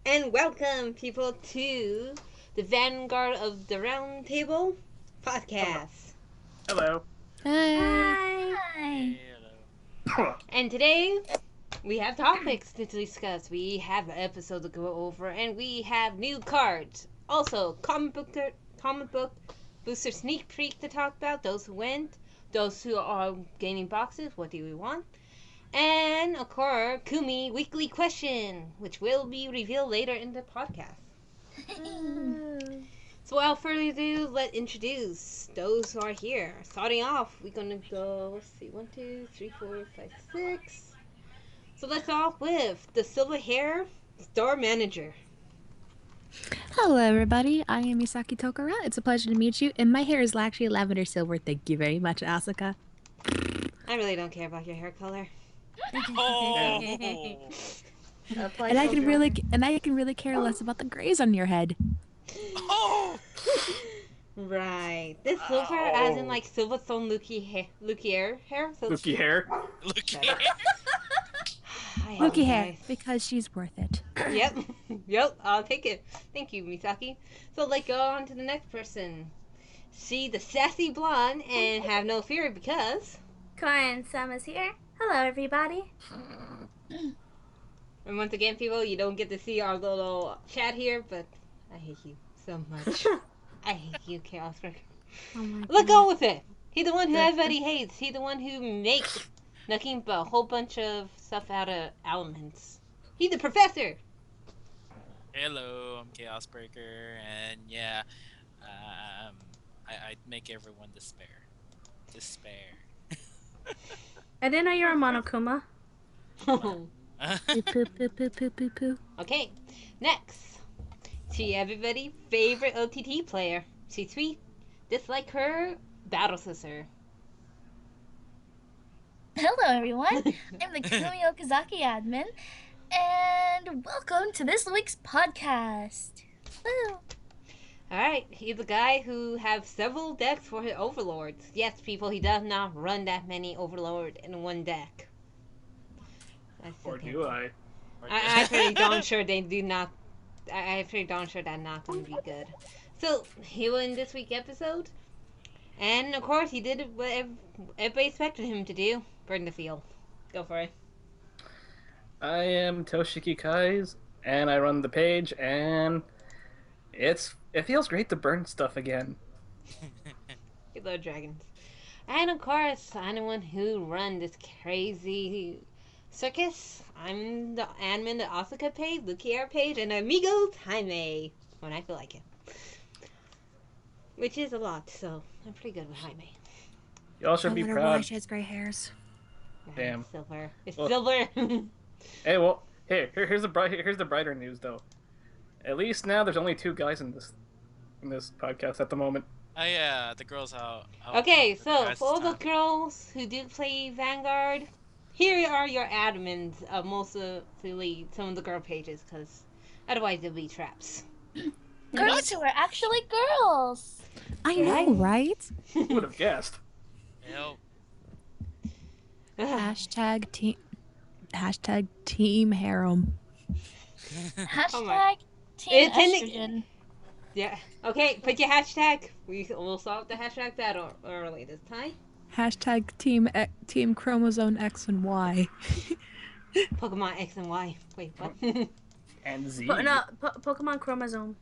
and welcome people to the Vanguard of the Round Table podcast. Hello. Hi. And today we have topics to discuss. We have an episode to go over, and we have new cards. Also, comic book booster sneak peek to talk about. Those who went, those who are gaining boxes. What do we want? And of course, Kumi weekly question, which will be revealed later in the podcast. So without further ado, let's introduce those who are here. Starting off, we're gonna go. Let's see, 1, 2, 3, 4, 5, 6. So let's off with the silver hair store manager. Hello, everybody. I am Misaki Tokara. It's a pleasure to meet you. And my hair is actually lavender silver. Thank you very much, Asuka. I really don't care about your hair color. Oh. And I can really care less about the grays on your head. Oh. Right. This silver, as in like Silverstone Lukier hair. So Lucky hair. Look Okay. at I hate Looky you hair, guys. because she's worth it. Yep. Yep, I'll take it. Thank you, Misaki. So let's go on to the next person. See the sassy blonde and have no fear because... Corin Sam is here. Hello, everybody. And once again, people, you don't get to see our little chat here, but I hate you so much. I hate you, Chaos Breaker. Oh my Let go with it. He's the one who everybody hates. He's the one who makes nothing but a whole bunch of stuff out of elements. He's the professor. Hello, I'm Chaos Breaker, and yeah, I'd make everyone despair. I didn't know you were a Monokuma. Poo poo poo poo poo poo poo. Okay, next. See everybody favorite OTT player. C3, dislike her, battle sister. Hello everyone, I'm the Kumi Okazaki admin, and welcome to this week's podcast. Woo! Alright, he's the guy who have several decks for his overlords. Yes, people, he does not run that many overlord in one deck. Or do I? I'm pretty darn sure they do not. I'm pretty darn sure that's not going to be good. So, he will in this week's episode. And, of course, he did what everybody expected him to do. Burn the field. Go for it. I am Toshiki Kais, and I run the page, and it feels great to burn stuff again. You love dragons. And, of course, I'm the one who run this crazy circus. I'm the admin, the Asuka page, Lukier page, and Amigo Jaime. When I feel like it. Which is a lot, so I'm pretty good with Jaime. You all should I be wonder why proud. she has gray hairs. Damn. Silver. It's Well- silver. Hey, well, here's the brighter news though. At least now there's only 2 guys in this podcast at the moment. Oh yeah, the girls out. Okay, so guys, for all the time. girls who do play Vanguard, here are your admins of most of some of the girl pages, because otherwise there'll be traps. Girls who are actually girls. I know, right? Who would have guessed? Yep. Hashtag team harem. Hashtag Team It's in the- Estrogen. Yeah. Okay, put your hashtag. We'll solve the hashtag battle early this time. Hashtag team chromosome X and Y. Pokemon X and Y. Wait, what? And Z. Pokemon Chromosome.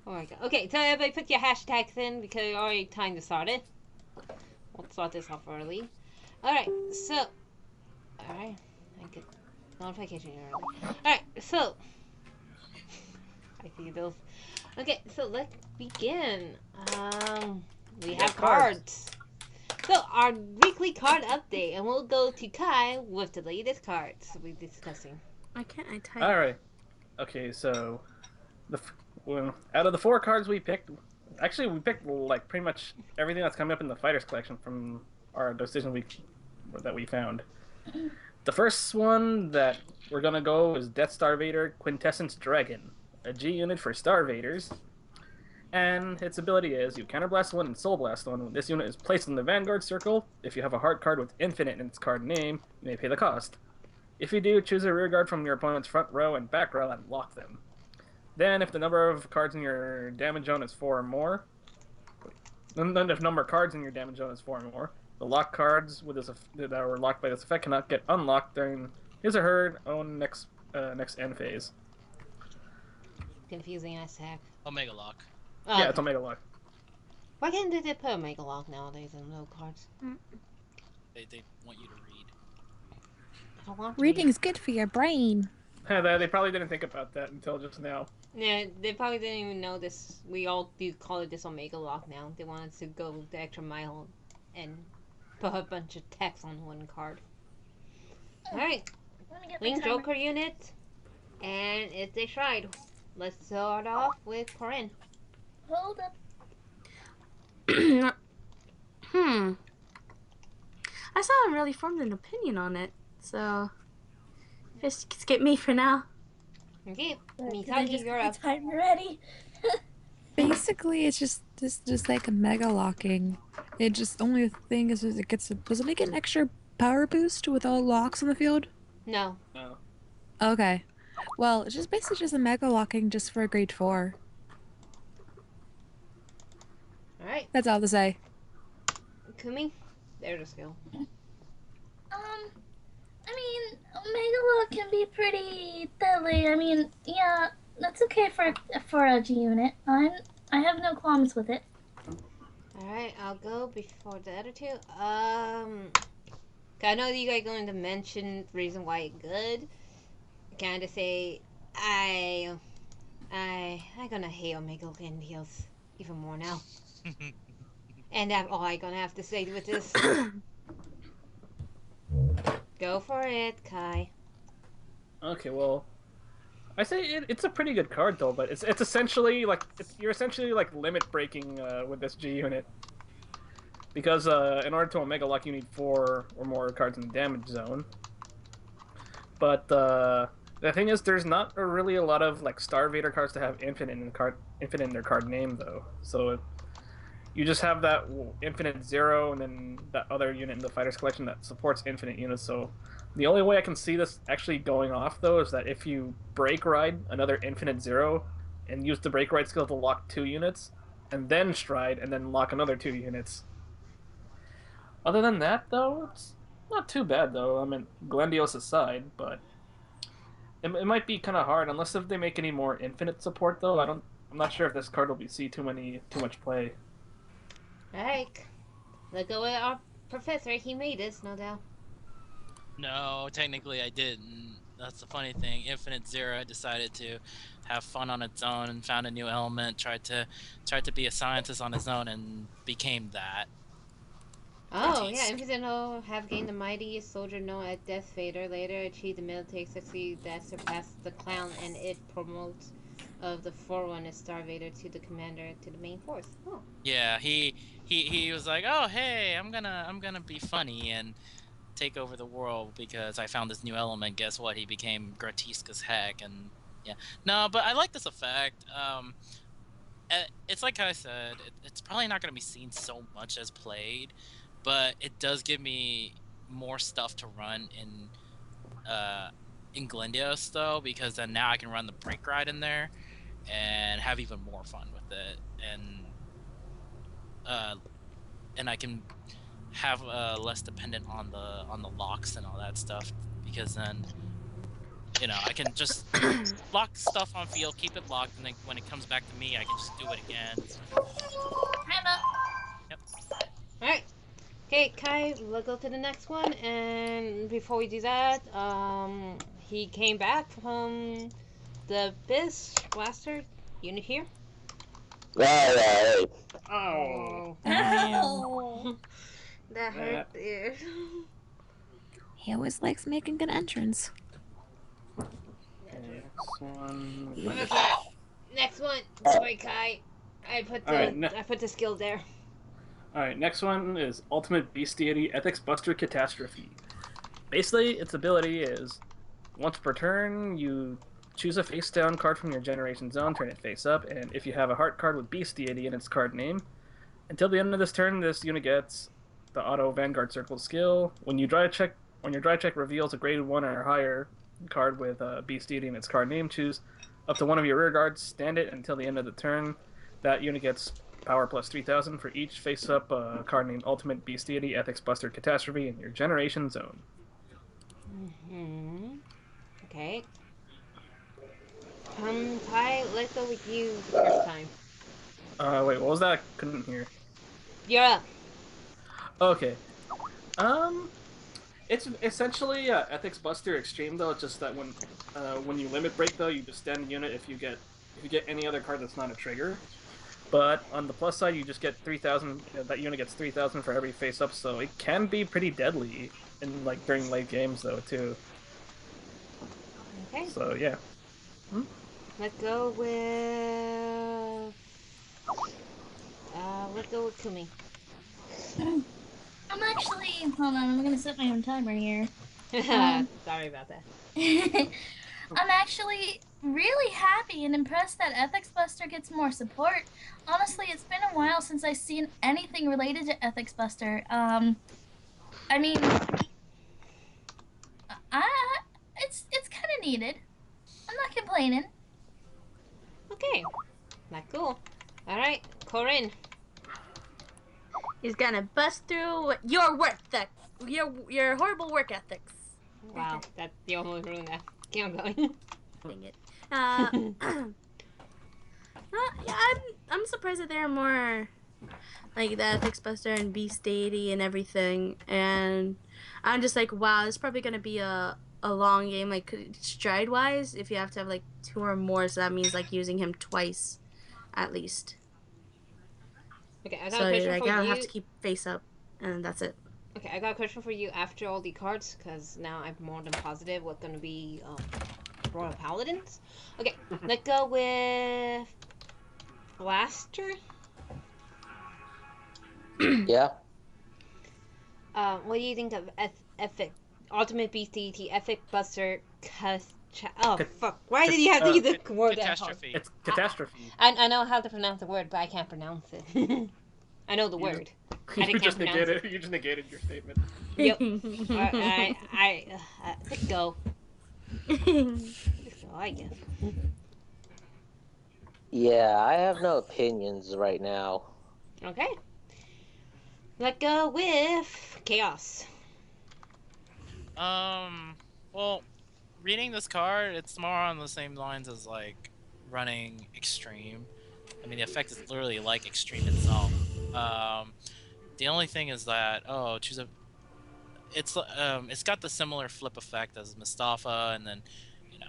Oh my god. Okay, so everybody put your hashtags in because it's already time to start it. We'll start this off early. Alright, so. Alright. I get notification early. Alright, so. I see those. Okay, so let's begin. We have cards. So, our weekly card update, and we'll go to Kai with the latest cards we're discussing. I type? All right. Okay, so out of the 4 cards we picked, actually we picked like pretty much everything that's coming up in the Fighters collection from our decision that we found. The first one that we're gonna go is Death Star Vader Quintessence Dragon, a G unit for Star Vaders. And its ability is you Counterblast 1 and Soul Blast 1. When this unit is placed in the Vanguard Circle, if you have a hard card with Infinite in its card name, you may pay the cost. If you do, choose a rear guard from your opponent's front row and back row and lock them. Then, if the number of cards in your damage zone is 4 or more, then if number of cards in your damage zone is 4 or more, the locked cards with this that were locked by this effect cannot get unlocked during his or her own next end phase. Confusing as heck. Omega Lock. Yeah, it's Omega Lock. Why can't they put Omega Lock nowadays and no cards? They want you to read. I don't want to Reading's good for your brain. They probably didn't think about that until just now. Yeah, they probably didn't even know this. We all do call it this Omega Lock now. They wanted to go the extra mile and put a bunch of text on one card. Alright, Let me get the Wing timer. Joker unit. And it's a Shride. Let's start off with Corinne. Hold up. I still haven't really formed an opinion on it, so just skip me for now. Okay, Did I Misaki, just you're get up. the timer ready? Basically, it's just like a mega locking. It just only thing is it gets. Does it make an extra power boost with all locks on the field? No. No. Okay. Well, it's just basically just a mega locking just for a grade 4. Alright, That's all to say. Kumi, there's a skill. I mean, Omega Lock can be pretty deadly. I mean, yeah, that's okay for a G unit. I have no qualms with it. Alright, I'll go before the other two. I know you guys are going to mention the reason why it's good. Kinda say I gonna hate Omega Indios even more now. And that's all I gonna have to say with this. Go for it, Kai. Okay, well, I say it's a pretty good card though, but it's essentially like you're essentially like limit breaking with this G unit, because in order to Omega Lock you need 4 or more cards in the damage zone. But the thing is, there's not really a lot of like Starvader cards to have infinite in their card name though. So you just have that infinite 0 and then that other unit in the Fighters Collection that supports infinite units. So the only way I can see this actually going off though is that if you break ride another infinite 0 and use the break ride skill to lock 2 units, and then stride and then lock another 2 units. Other than that though, it's not too bad though. I mean, Glendios aside, but it might be kind of hard unless if they make any more infinite support though. I'm not sure if this card will see too much play. Alright. Let's go with our professor. He made this, no doubt. No, technically I didn't. That's the funny thing. Infinite Zero decided to have fun on its own and found a new element, tried to be a scientist on his own and became that. Oh, Jeez. yeah, Infinite have gained the mightiest soldier known as Death Vader. Later achieved the military success that surpassed the clown, and it promotes of the Forerunner Star Vader to the commander to the main force. Oh. Yeah, he was like, "Oh, hey, I'm gonna be funny and take over the world because I found this new element." Guess what? He became grotesque as heck, and yeah. No, but I like this effect. It's like I said, it's probably not gonna be seen so much as played, but it does give me more stuff to run in Glendios though, because then now I can run the break ride in there and have even more fun with it, and I can have less dependent on the locks and all that stuff, because then I can just lock stuff on field, keep it locked, and then when it comes back to me, I can just do it again. Time up. Yep. Alright. Okay, Kai, let's go to the next one. And before we do that, he came back from the Biz Blaster unit here. Right. Oh. Ow. That hurt, dude. He always likes making an entrance. Okay, next one. Okay, next one. Sorry, Kai. I Alright, put the skill there. Alright, next one is Ultimate Beast Deity Ethics Buster Catastrophe. Basically, its ability is, once per turn, you choose a face-down card from your generation zone, turn it face up, and if you have a heart card with Beast Deity in its card name, until the end of this turn, this unit gets the Auto Vanguard Circle skill. When your dry check reveals a grade 1 or higher card with Beast Deity in its card name, choose Up to one of your rear guards, stand it until the end of the turn. That unit gets power plus 3,000 for each face-up card named Ultimate Beast Deity, Ethics Buster, Catastrophe in your generation zone. Mm-hmm. Okay. Ty, let's go with you the first time. Wait, what was that? I couldn't hear. You're up. Okay. It's essentially Ethics Buster Extreme though. It's just that when you limit break though, you just stand the unit if you get any other card that's not a trigger. But on the plus side, you just get 3,000. That unit gets 3,000 for every face up, so it can be pretty deadly in like during late games though too. Okay. So yeah. Let's go with. Let's go with Kumi. I'm actually, hold on, I'm gonna set my own timer here. Sorry about that. I'm actually really happy and impressed that Ethics Buster gets more support. Honestly, it's been a while since I've seen anything related to Ethics Buster. I mean, it's kind of needed. I'm not complaining. Okay. Not cool. All right, Corinne. He's gonna bust through your work ethics, your horrible work ethics. Wow, that you almost ruined that. Keep on going. Dang it. Yeah, I'm surprised that there are more like the Ethics Buster and Beast Deity and everything, and I'm just like, wow, it's probably gonna be a long game, like stride wise. If you have to have like 2 or more, so that means like using him twice, at least. Okay, I got So a question like for I'll you. have to keep face up, and that's it. Okay, I got a question for you after all the cards, because now I'm more than positive what's gonna be Royal Paladins. Okay, let's go with Blaster. Yeah. What do you think of Epic Ultimate Beast Deity, Epic Buster, oh fuck! Why did you have to use the word that hard? Catastrophe. It's Catastrophe. I know how to pronounce the word, but I can't pronounce it. I know the word. I You can't just pronounce negated. You just negated your statement. Yep. Let's go. Let's go, I guess. Yeah, I have no opinions right now. Okay. Let's go with Chaos. Well, reading this card, it's more on the same lines as like running Extreme. I mean, the effect is literally like Extreme itself. The only thing is that choose a. It's got the similar flip effect as Mustafa, and then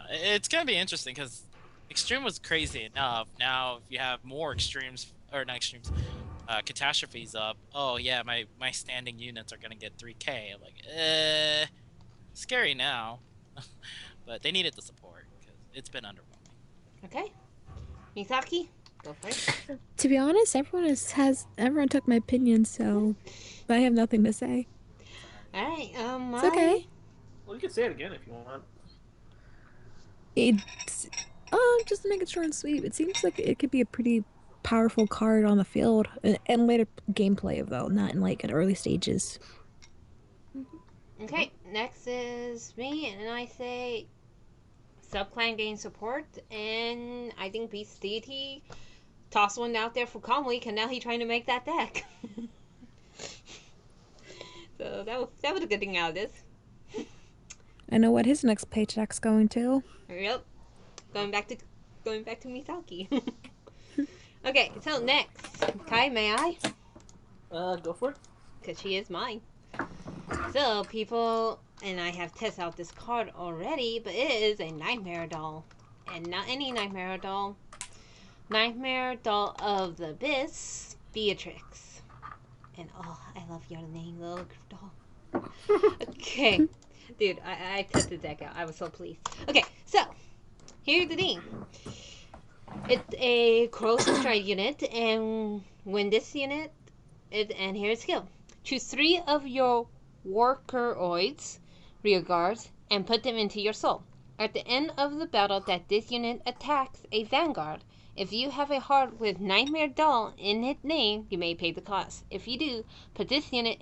it's gonna be interesting because Extreme was crazy enough. Now if you have more extremes or not extremes, catastrophes up. Oh yeah, my standing units are gonna get 3K. I'm like, scary now, but they needed the support because it's been underwhelming. Okay. Misaki, go for it. To be honest, everyone took my opinion, so I have nothing to say. All right. It's okay. Well, you can say it again if you want. It's just to make it short and sweet. It seems like it could be a pretty powerful card on the field and later gameplay, though, not in like at early stages. Okay. Next is me, and I say subclan gain support, and I think Beast Deity tossed one out there for Conweek, and now he's trying to make that deck. So that was a good thing out of this. I know what his next paycheck's going to. Yep. Going back to Misaki. Okay, so next. Kai, may I? Go for it. Because she is mine. So, people, and I have tested out this card already, but it is a Nightmare Doll. And not any Nightmare Doll. Nightmare Doll of the Abyss, Beatrix. And oh, I love your name, little doll. Okay. Dude, I tested the deck out. I was so pleased. Okay, so, here's the thing. It's a Cross Stride unit, and when this unit, and here's skill. Choose 3 of your Workeroids, rear guards, and put them into your soul. At the end of the battle that this unit attacks a Vanguard, if you have a heart with Nightmare Doll in its name, you may pay the cost. If you do, put this unit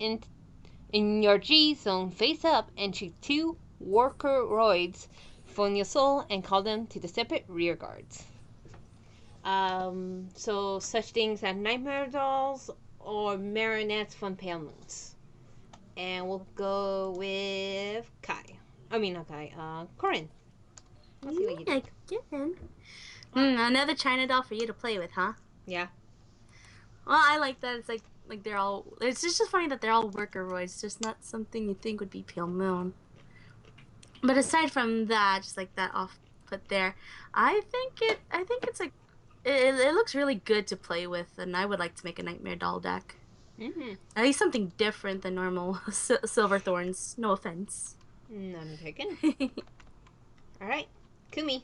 in your G zone face up and choose 2 Workeroids phone your soul and call them to the separate rear guards. So such things as nightmare dolls or marionettes from Pale Moons. And we'll go with Kai. I mean, not Kai, Corin. Let's see what you do. Again. Another China doll for you to play with, huh? Yeah. Well, I like that. It's like they're all. It's just funny that they're all worker roids. It's just not something you think would be Pale Moon. But aside from that, just like that off put there, I think it's like it looks really good to play with, and I would like to make a Nightmare Doll deck. Mm-hmm. At least something different than normal Silverthorns. No offense. None taken. All right, Kumi.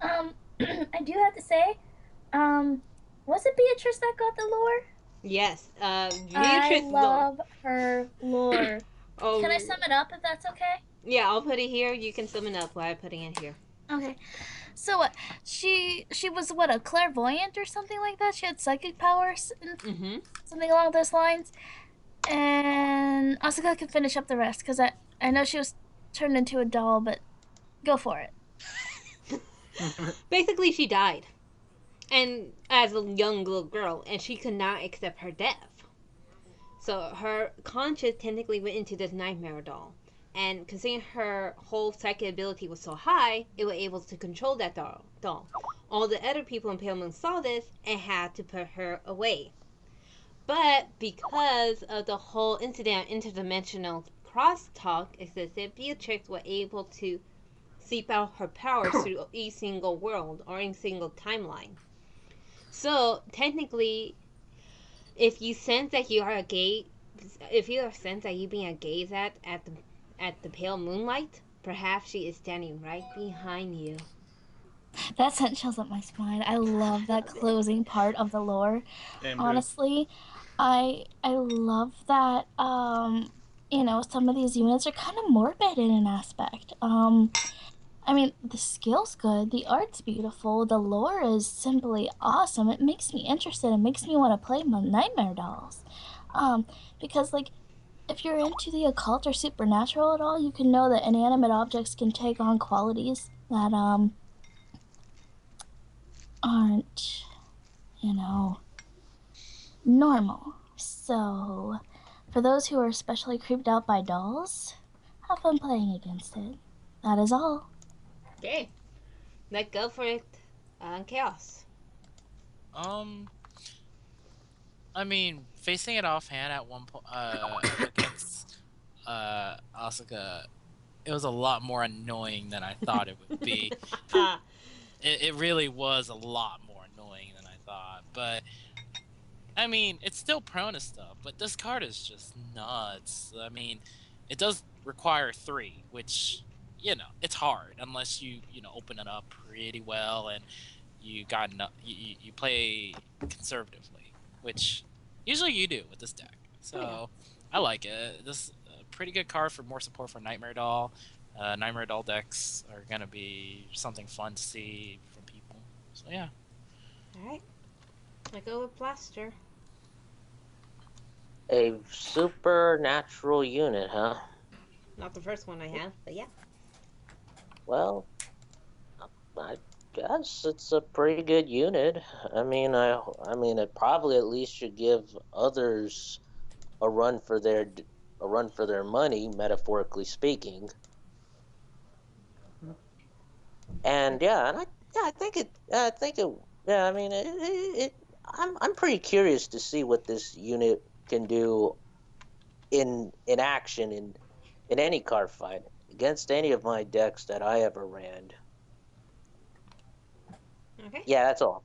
I do have to say, was it Beatrice that got the lore? Yes. I Beatrice love her lore. Oh, Can I sum it up if that's okay? yeah, I'll put it here. You can sum it up while I'm putting it here. Okay. So what? She was what, a clairvoyant or something like that? She had psychic powers and Mm-hmm. something along those lines. And Asuka can finish up the rest because I know she was turned into a doll, but go for it. Basically, she died, and as a young little girl, and she could not accept her death. So her conscience technically went into this nightmare doll, and considering her whole psychic ability was so high, it was able to control that doll. All the other people in Pale Moon saw this and had to put her away. But because of the whole incident of interdimensional crosstalk existed, Beatrix was able to seep out her powers through each single world or each single timeline. So technically, if you sense that you are being a gaze at the pale moonlight, perhaps she is standing right behind you. That sent chills up my spine. I love that closing part of the lore. Damn, Honestly, I love that. Some of these units are kind of morbid in an aspect. I mean, the skill's good, the art's beautiful, the lore is simply awesome. It makes me interested. It makes me want to play my Nightmare Dolls. Because, like, if you're into the occult or supernatural at all, you can know that inanimate objects can take on qualities that, aren't, normal. So, for those who are especially creeped out by dolls, have fun playing against it. That is all. Okay, let's go for it. Chaos. I mean, facing it offhand at one point against Asuka, it was a lot more annoying than I thought it would be. It really was a lot more annoying than I thought. But I mean, it's still prone to stuff. But this card is just nuts. I mean, it does require 3, which, it's hard unless you open it up pretty well and you play conservatively, which usually you do with this deck. So I like it. This is a pretty good card for more support for Nightmare Doll. Nightmare Doll decks are gonna be something fun to see from people. So yeah. All right, I go with Blaster. A supernatural unit, huh? Not the first one I have, but yeah. Well, I guess it's a pretty good unit. I mean, it probably at least should give others a run for their money, metaphorically speaking. And I think it. Yeah, I mean, I'm pretty curious to see what this unit can do in action in any card fight against any of my decks that I ever ran. Okay. Yeah, that's all.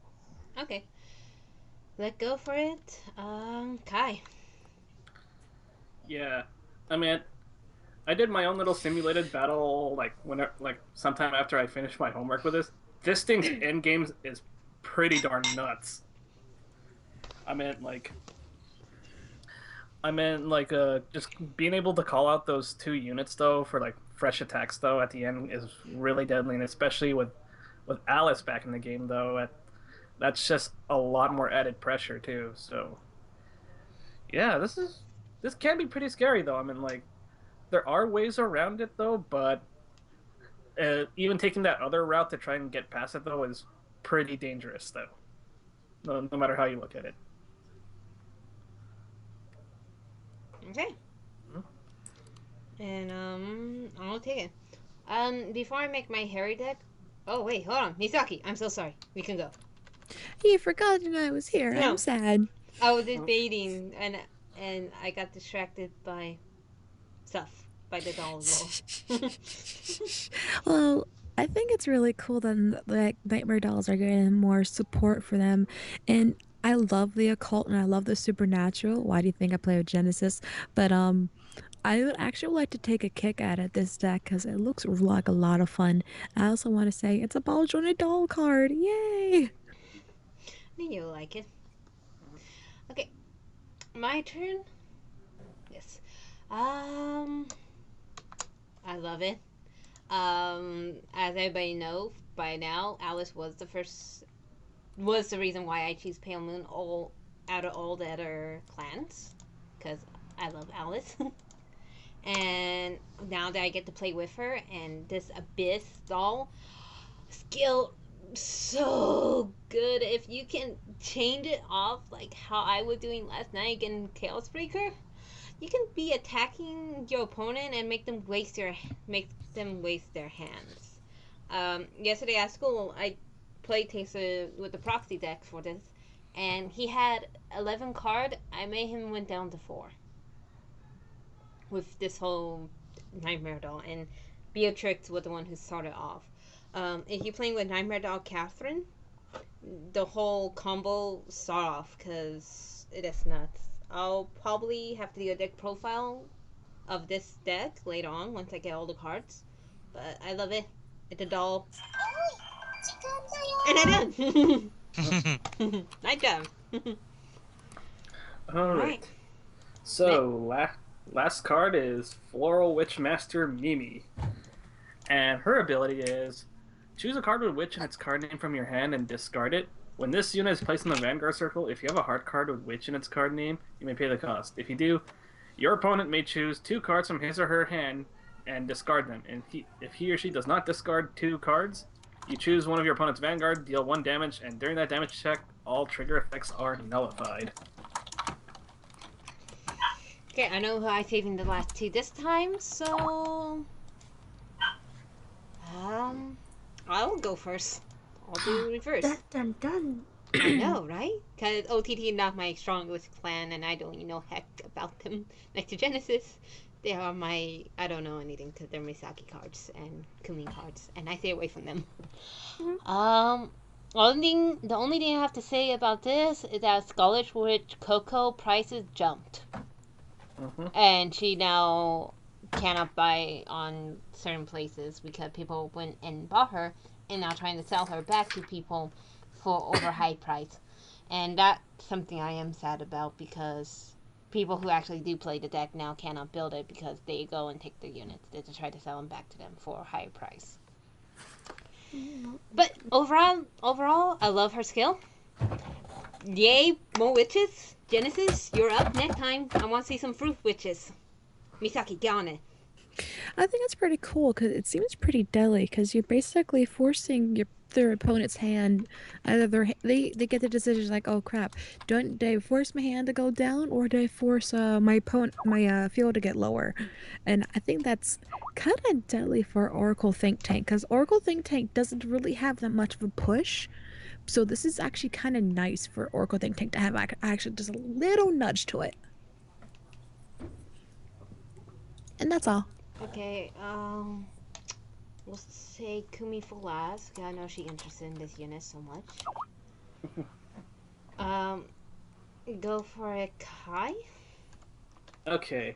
Okay. Let's go for it. Kai. Yeah, I mean, I did my own little simulated battle, sometime after I finished my homework with this. This thing's end games is pretty darn nuts. Just being able to call out those 2 units though for fresh attacks though at the end is really deadly, and especially with Alice back in the game though, that's just a lot more added pressure too. So yeah, this can be pretty scary though. There are ways around it though, but Even taking that other route to try and get past it though is pretty dangerous though. No matter how you look at it. Okay. And I'll take it. Before I make my Harry deck. Oh wait, hold on, Misaki. I'm so sorry. We can go. You forgot I was here. No. I'm sad. I was debating and I got distracted by stuff, by the doll as well. Well, I think it's really cool that like Nightmare Dolls are getting more support for them, and I love the occult and I love the supernatural. Why do you think I play with Genesis? But I would actually like to take a kick at this deck because it looks like a lot of fun. I also want to say it's a ball jointed doll card. Yay! I think you'll like it. Okay, my turn. Yes. I love it. As everybody knows by now, Alice was the reason why I choose Pale Moon out of all the other clans, because I love Alice. And now that I get to play with her and this Abyss doll skill, so good. If you can change it off like how I was doing last night against Chaos Breaker, you can be attacking your opponent and make them waste their hands. Yesterday at school, I played Taser with the proxy deck for this, and he had 11 card. I made him went down to 4 with this whole Nightmare Doll, and Beatrix was the one who started off. If you're playing with Nightmare Doll Catherine, the whole combo start off because it is nuts. I'll probably have to do a deck profile of this deck later on once I get all the cards. But I love it. It's a doll. And I'm done. Night job. Alright. So, last card is Floral Witch Master Mimi. And her ability is choose a card with Witch in its card name from your hand and discard it. When this unit is placed in the Vanguard Circle, if you have a hard card with Witch in its card name, you may pay the cost. If you do, your opponent may choose 2 cards from his or her hand and discard them. And if he or she does not discard 2 cards, you choose one of your opponent's Vanguard, deal 1 damage, and during that damage check, all trigger effects are nullified. Okay, I know who I'm saving the last 2 this time, so I'll go first. I'll do reverse. Dun, dun, dun. I know, right? Because OTT is not my strongest clan, and I don't even know heck about them. Next to Genesis, they are my... I don't know anything because they're Misaki cards and Kumi cards, and I stay away from them. The only thing I have to say about this is that Scarlet Witch Coco prices jumped. And she now cannot buy on certain places because people went and bought her and now trying to sell her back to people for over high price. And that's something I am sad about because people who actually do play the deck now cannot build it because they go and take the units to try to sell them back to them for a higher price. But overall, I love her skill. Yay, more witches. Genesis, you're up next time. I want to see some fruit witches. Misaki, get on it. I think it's pretty cool because it seems pretty deadly because you're basically forcing their opponent's hand. Either they get the decision like, oh crap, do I force my hand to go down or do I force my field to get lower? And I think that's kind of deadly for Oracle Think Tank because Oracle Think Tank doesn't really have that much of a push. So this is actually kind of nice for Oracle Think Tank to have actually just a little nudge to it. And that's all. Okay, we'll say Kumi for last. I know she's interested in this unit so much. Go for a Kai. Okay.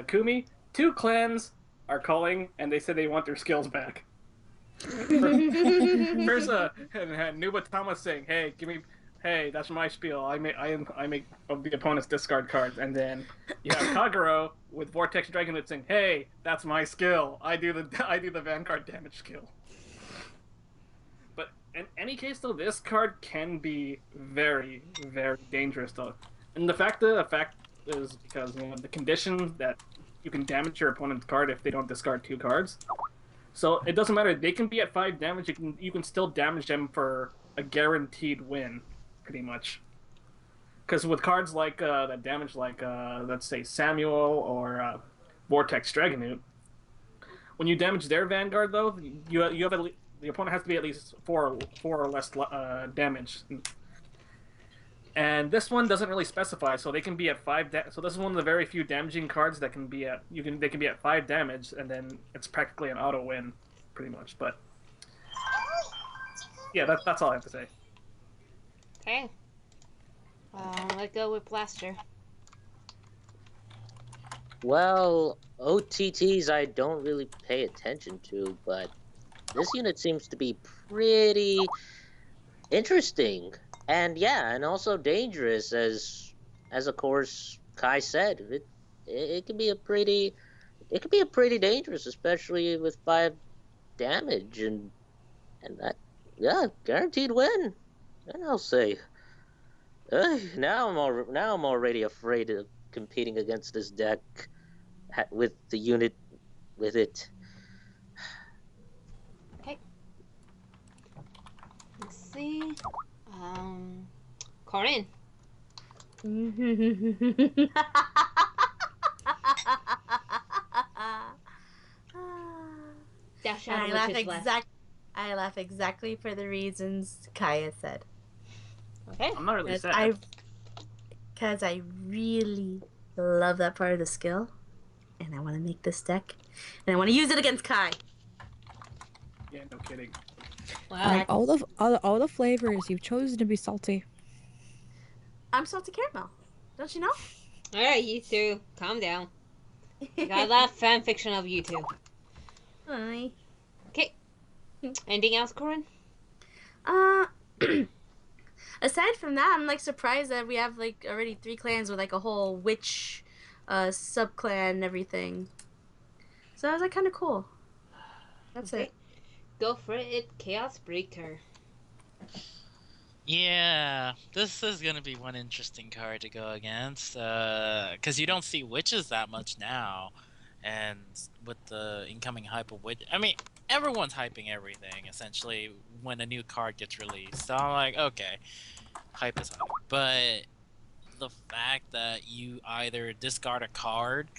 Kumi, 2 clans are calling and they said they want their skills back. First, Nubatama saying, "Hey, hey, that's my spiel. I make of the opponent's discard cards." And then you have Kagero with Vortex Dragonhood saying, "Hey, that's my skill. I do the Vanguard damage skill." But in any case, though, this card can be very, very dangerous, though. And the fact is because the condition that you can damage your opponent's card if they don't discard 2 cards. So it doesn't matter. They can be at 5 damage. You can still damage them for a guaranteed win, pretty much. Because with cards like that damage, like let's say Samuel or Vortex Dragonute, when you damage their Vanguard, though, you have the opponent has to be at least 4 or less damage. And this one doesn't really specify, so they can be at 5. So this is one of the very few damaging cards that can be at they can be at 5 damage, and then it's practically an auto win, pretty much. But yeah, that's all I have to say. Okay. Let's go with Blaster. Well, OTTs I don't really pay attention to, but this unit seems to be pretty interesting. And yeah, and also dangerous, as of course Kai said. It can be pretty dangerous, especially with 5 damage and that, yeah, guaranteed win. And I'll say, now I'm already afraid of competing against this deck with the unit with it. Okay. Let's see. Corin. Dash out I laugh exactly for the reasons Kaya said. Okay. I'm not really sad. Because I really love that part of the skill, and I want to make this deck, and I want to use it against Kai. Yeah, no kidding. Wow. All the flavors, you've chosen to be salty. I'm salty caramel. Don't you know? Alright, you two. Calm down. I got a lot of fan fiction of you two. Hi. Okay. Anything else, Corin? Aside from that, I'm like surprised that we have like already 3 clans with like a whole witch sub clan and everything. So that was like kind of cool. That's Okay. it. Go for it, Chaos Breaker. Yeah, this is gonna be one interesting card to go against, because you don't see witches that much now, and with the incoming hype of witch, I mean, everyone's hyping everything essentially when a new card gets released. So I'm like, okay, hype is hype, but the fact that you either discard a card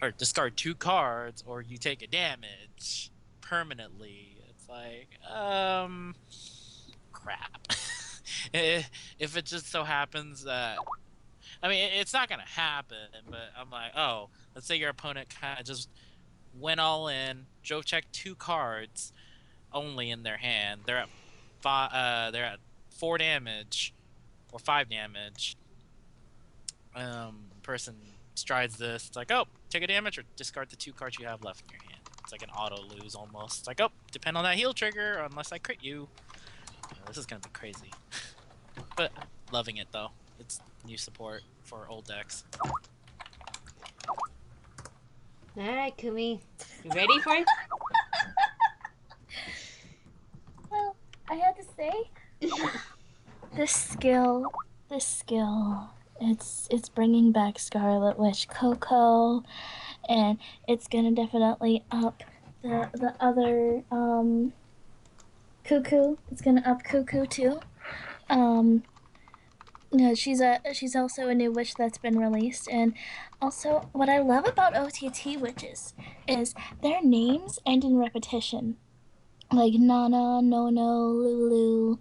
or discard 2 cards, or you take a damage permanently, it's like, crap. If it just so happens that, I mean, it's not gonna happen, but I'm like, oh, let's say your opponent kind of just went all in, Joe checked 2 cards only in their hand. They're at 4 damage or 5 damage. Person strides this. It's like, oh, take a damage or discard the 2 cards you have left in your hand. It's like an auto lose almost. It's like, oh, depend on that heal trigger unless I crit you. This is gonna be crazy. But loving it though. It's new support for old decks. Alright, Kumi. You ready for it? Well, I had to say, this skill, it's bringing back Scarlet Witch Coco, and it's gonna definitely up the other Cuckoo. It's gonna up Cuckoo too. No, she's also a new witch that's been released, and also what I love about OTT witches is their names end in repetition, like Nana, Nono, Lulu,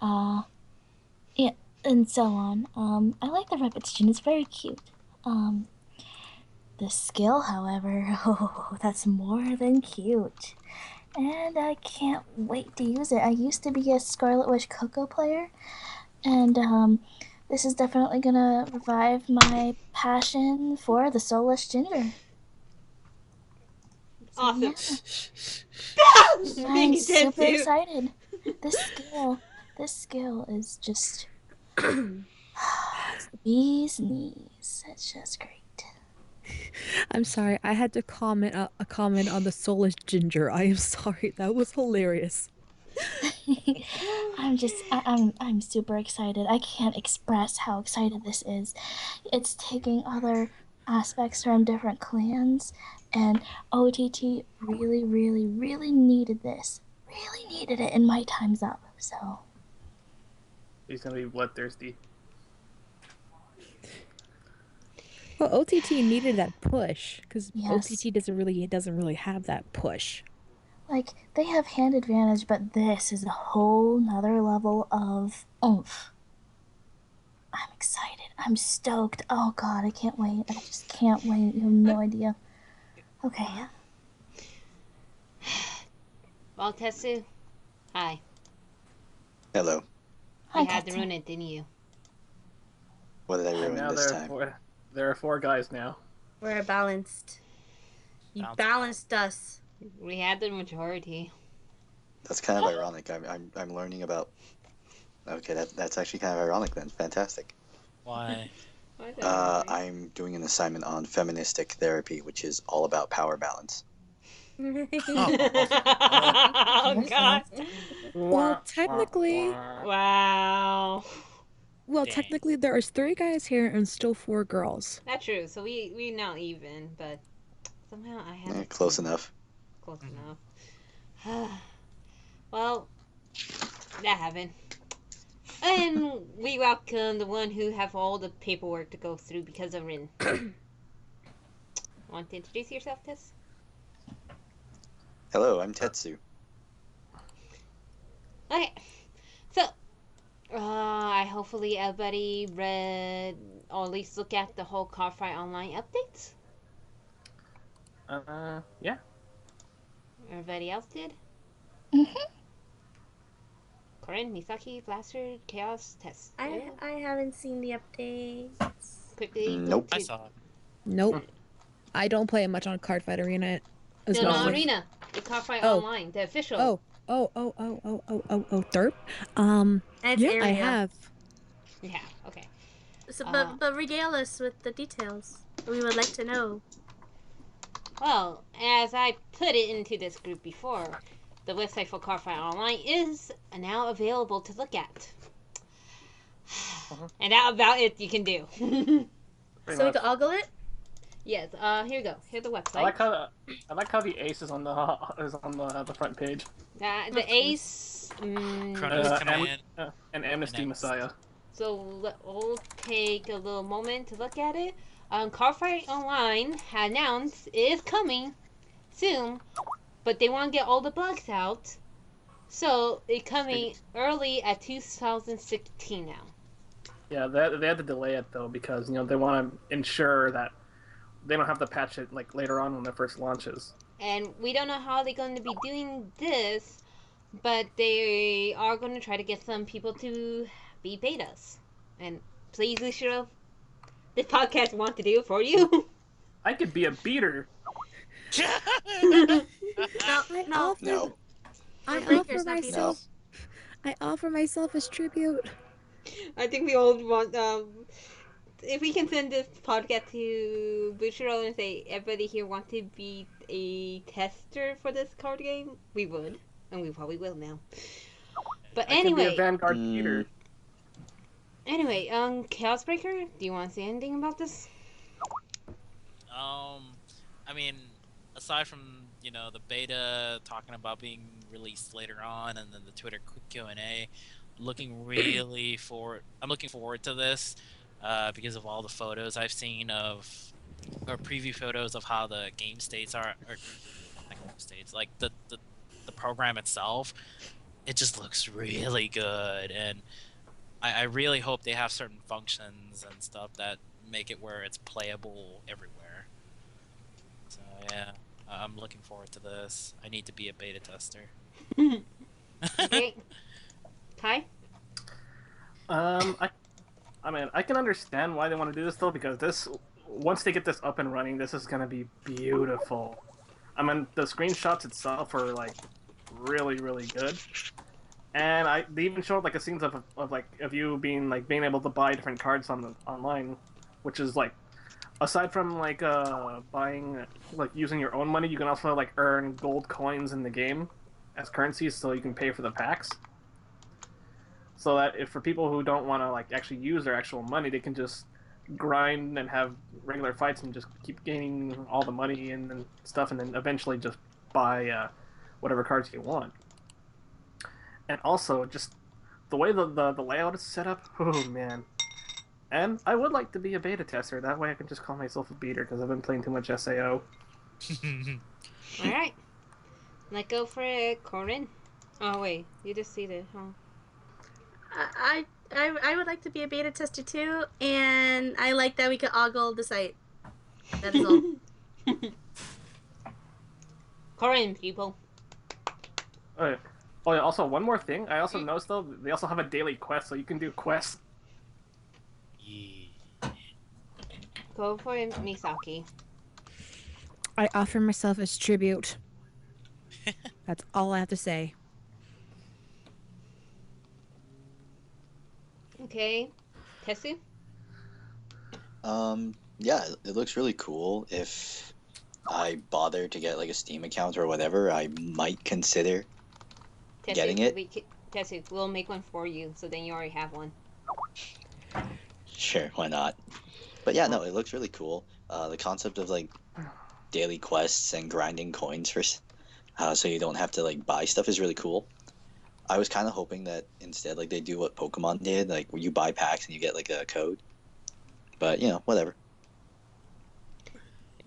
yeah, and so on. I like the repetition; it's very cute. The skill, however, oh, that's more than cute. And I can't wait to use it. I used to be a Scarlet Witch Coco player, and this is definitely gonna revive my passion for the Soulless Ginger. Awesome. Yeah, I'm super excited. This skill is just it's the bee's knees. It's just great. I'm sorry, I had to comment a comment on the soulless ginger. I am sorry, that was hilarious. I'm super excited. I can't express how excited this is. It's taking other aspects from different clans, and OTT really, really, really needed this. Really needed it, and my time's up. So He's gonna be bloodthirsty. Well, OTT needed that push because Yes. OTT doesn't really have that push. like they have hand advantage, but this is a whole nother level of oomph. I'm excited. I'm stoked. Oh god, I can't wait. I just can't wait. You have no idea. Okay. Well, Tetsu, hi. Hello. Hi, You had to Tetsu. ruin it, didn't you? What did I And ruin now this time? there are 4 guys now. We're balanced. You Balanced. balanced us. We had the majority. That's kind of ironic. I'm learning about. Okay, that's actually kind of ironic then. Fantastic. Why? I'm doing an assignment on feministic therapy, which is all about power balance. Oh god! Well, technically, Wow. well, Dang. technically, there is 3 guys here and still 4 girls. Not true. So we now even, but somehow I Eh, haven't. close enough. Close enough. Well, that happened. And we welcome the one who have all the paperwork to go through because of Rin. Want to introduce yourself, Tess? Hello, I'm Tetsu. Okay. So, I hopefully everybody read or at least look at the whole Carfry Online updates. Yeah. Everybody else did. Mhm. Corinne, Misaki, Blaster, Chaos, Tess. I haven't seen the updates. Quickly. go Nope. I to- saw it. Nope. I don't play much on Cardfight Arena. As No, much no, as- Arena. The Carfry Oh. Online, the official. Oh, Derp. And it's Yeah, area. I have. Yeah. Okay. So, Uh, but regale us with the details. We would like to know. Well, as I put it into this group before, the website for Carfry Online is now available to look at. And that about it you can do. Pretty So we much. can ogle it? Yes, here you go. Here's the website. I like how the ace is on the front page. The Ace. Chronos Uh, Command. And Amnesty And Messiah. So we'll take a little moment to look at it. Carfry Online announced it is coming soon, but they want to get all the bugs out. So it's coming early at 2016 now. Yeah, they had to delay it though because they want to ensure that they don't have to patch it like later on when it first launches. And we don't know how they're going to be doing this, but they are going to try to get some people to be betas. And please, Lucio, this podcast want to do it for you. I could be a beater. No, I no. offer, No. I We're breakers, offer not myself. I offer myself as tribute. I think we all want, if we can send this podcast to Bushiro and say everybody here want to be a tester for this card game, we would. And we probably will now. But I could be a anyway, Vanguard Mm. beater. Chaos Breaker, do you want to say anything about this? I mean, aside from the beta talking about being released later on, and then the Twitter Q&A, I'm looking forward to this because of all the photos I've seen or preview photos of how the game states are, or not game states, like the program itself. It just looks really good, and I really hope they have certain functions and stuff that make it where it's playable everywhere. So yeah, I'm looking forward to this. I need to be a beta tester. Okay. Kai? I mean, I can understand why they want to do this though, because once they get this up and running, this is gonna be beautiful. I mean, the screenshots itself are like really, really good, and they even showed like a scenes of you being able to buy different cards online, which is like, aside from buying using your own money, you can also earn gold coins in the game as currency, so you can pay for the packs. So that if for people who don't want to actually use their actual money, they can just grind and have regular fights and just keep gaining all the money and stuff, and then eventually just buy whatever cards you want. And also, just the way the layout is set up, oh man. And I would like to be a beta tester. That way I can just call myself a beater, because I've been playing too much SAO. Alright. Let's go for it, Corin. Oh, wait. You just see it, huh? I would like to be a beta tester too, and I like that we could ogle the site. That is all. Corin, people. Oh yeah, also, one more thing. I also noticed, though, they also have a daily quest, so you can do quests. Yeah. Go for it, Misaki. I offer myself as tribute. That's all I have to say. Okay. Tesu? Yeah, it looks really cool. If I bother to get like a Steam account or whatever, I might consider Tesu, getting it. Tesu, we'll make one for you, so then you already have one. Sure, why not? But yeah, no, it looks really cool. The concept of like daily quests and grinding coins for so you don't have to like buy stuff is really cool. I was kind of hoping that instead, like, they do what Pokemon did, like, where you buy packs and you get, like, a code. But, you know, whatever.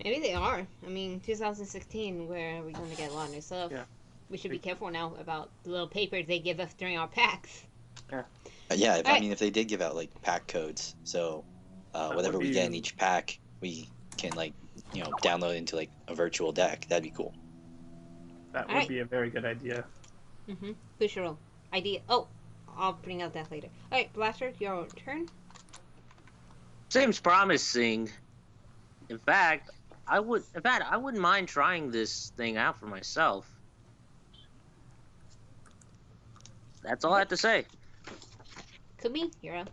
Maybe they are. I mean, 2016, where we're going to get a lot of new stuff. Yeah. We should be careful now about the little papers they give us during our packs. Yeah, Alright. I mean, if they did give out, like, pack codes, so whatever would we get in be- each pack, we can, like, you know, download into, like, a virtual deck. That'd be cool. That would Alright. be a very good idea. Mm-hmm. Bushiro. Idea. Oh, I'll bring out that later. Alright, Blaster, your turn. Seems promising. In fact, I wouldn't mind trying this thing out for myself. That's all I have to say. Kumi, you're up.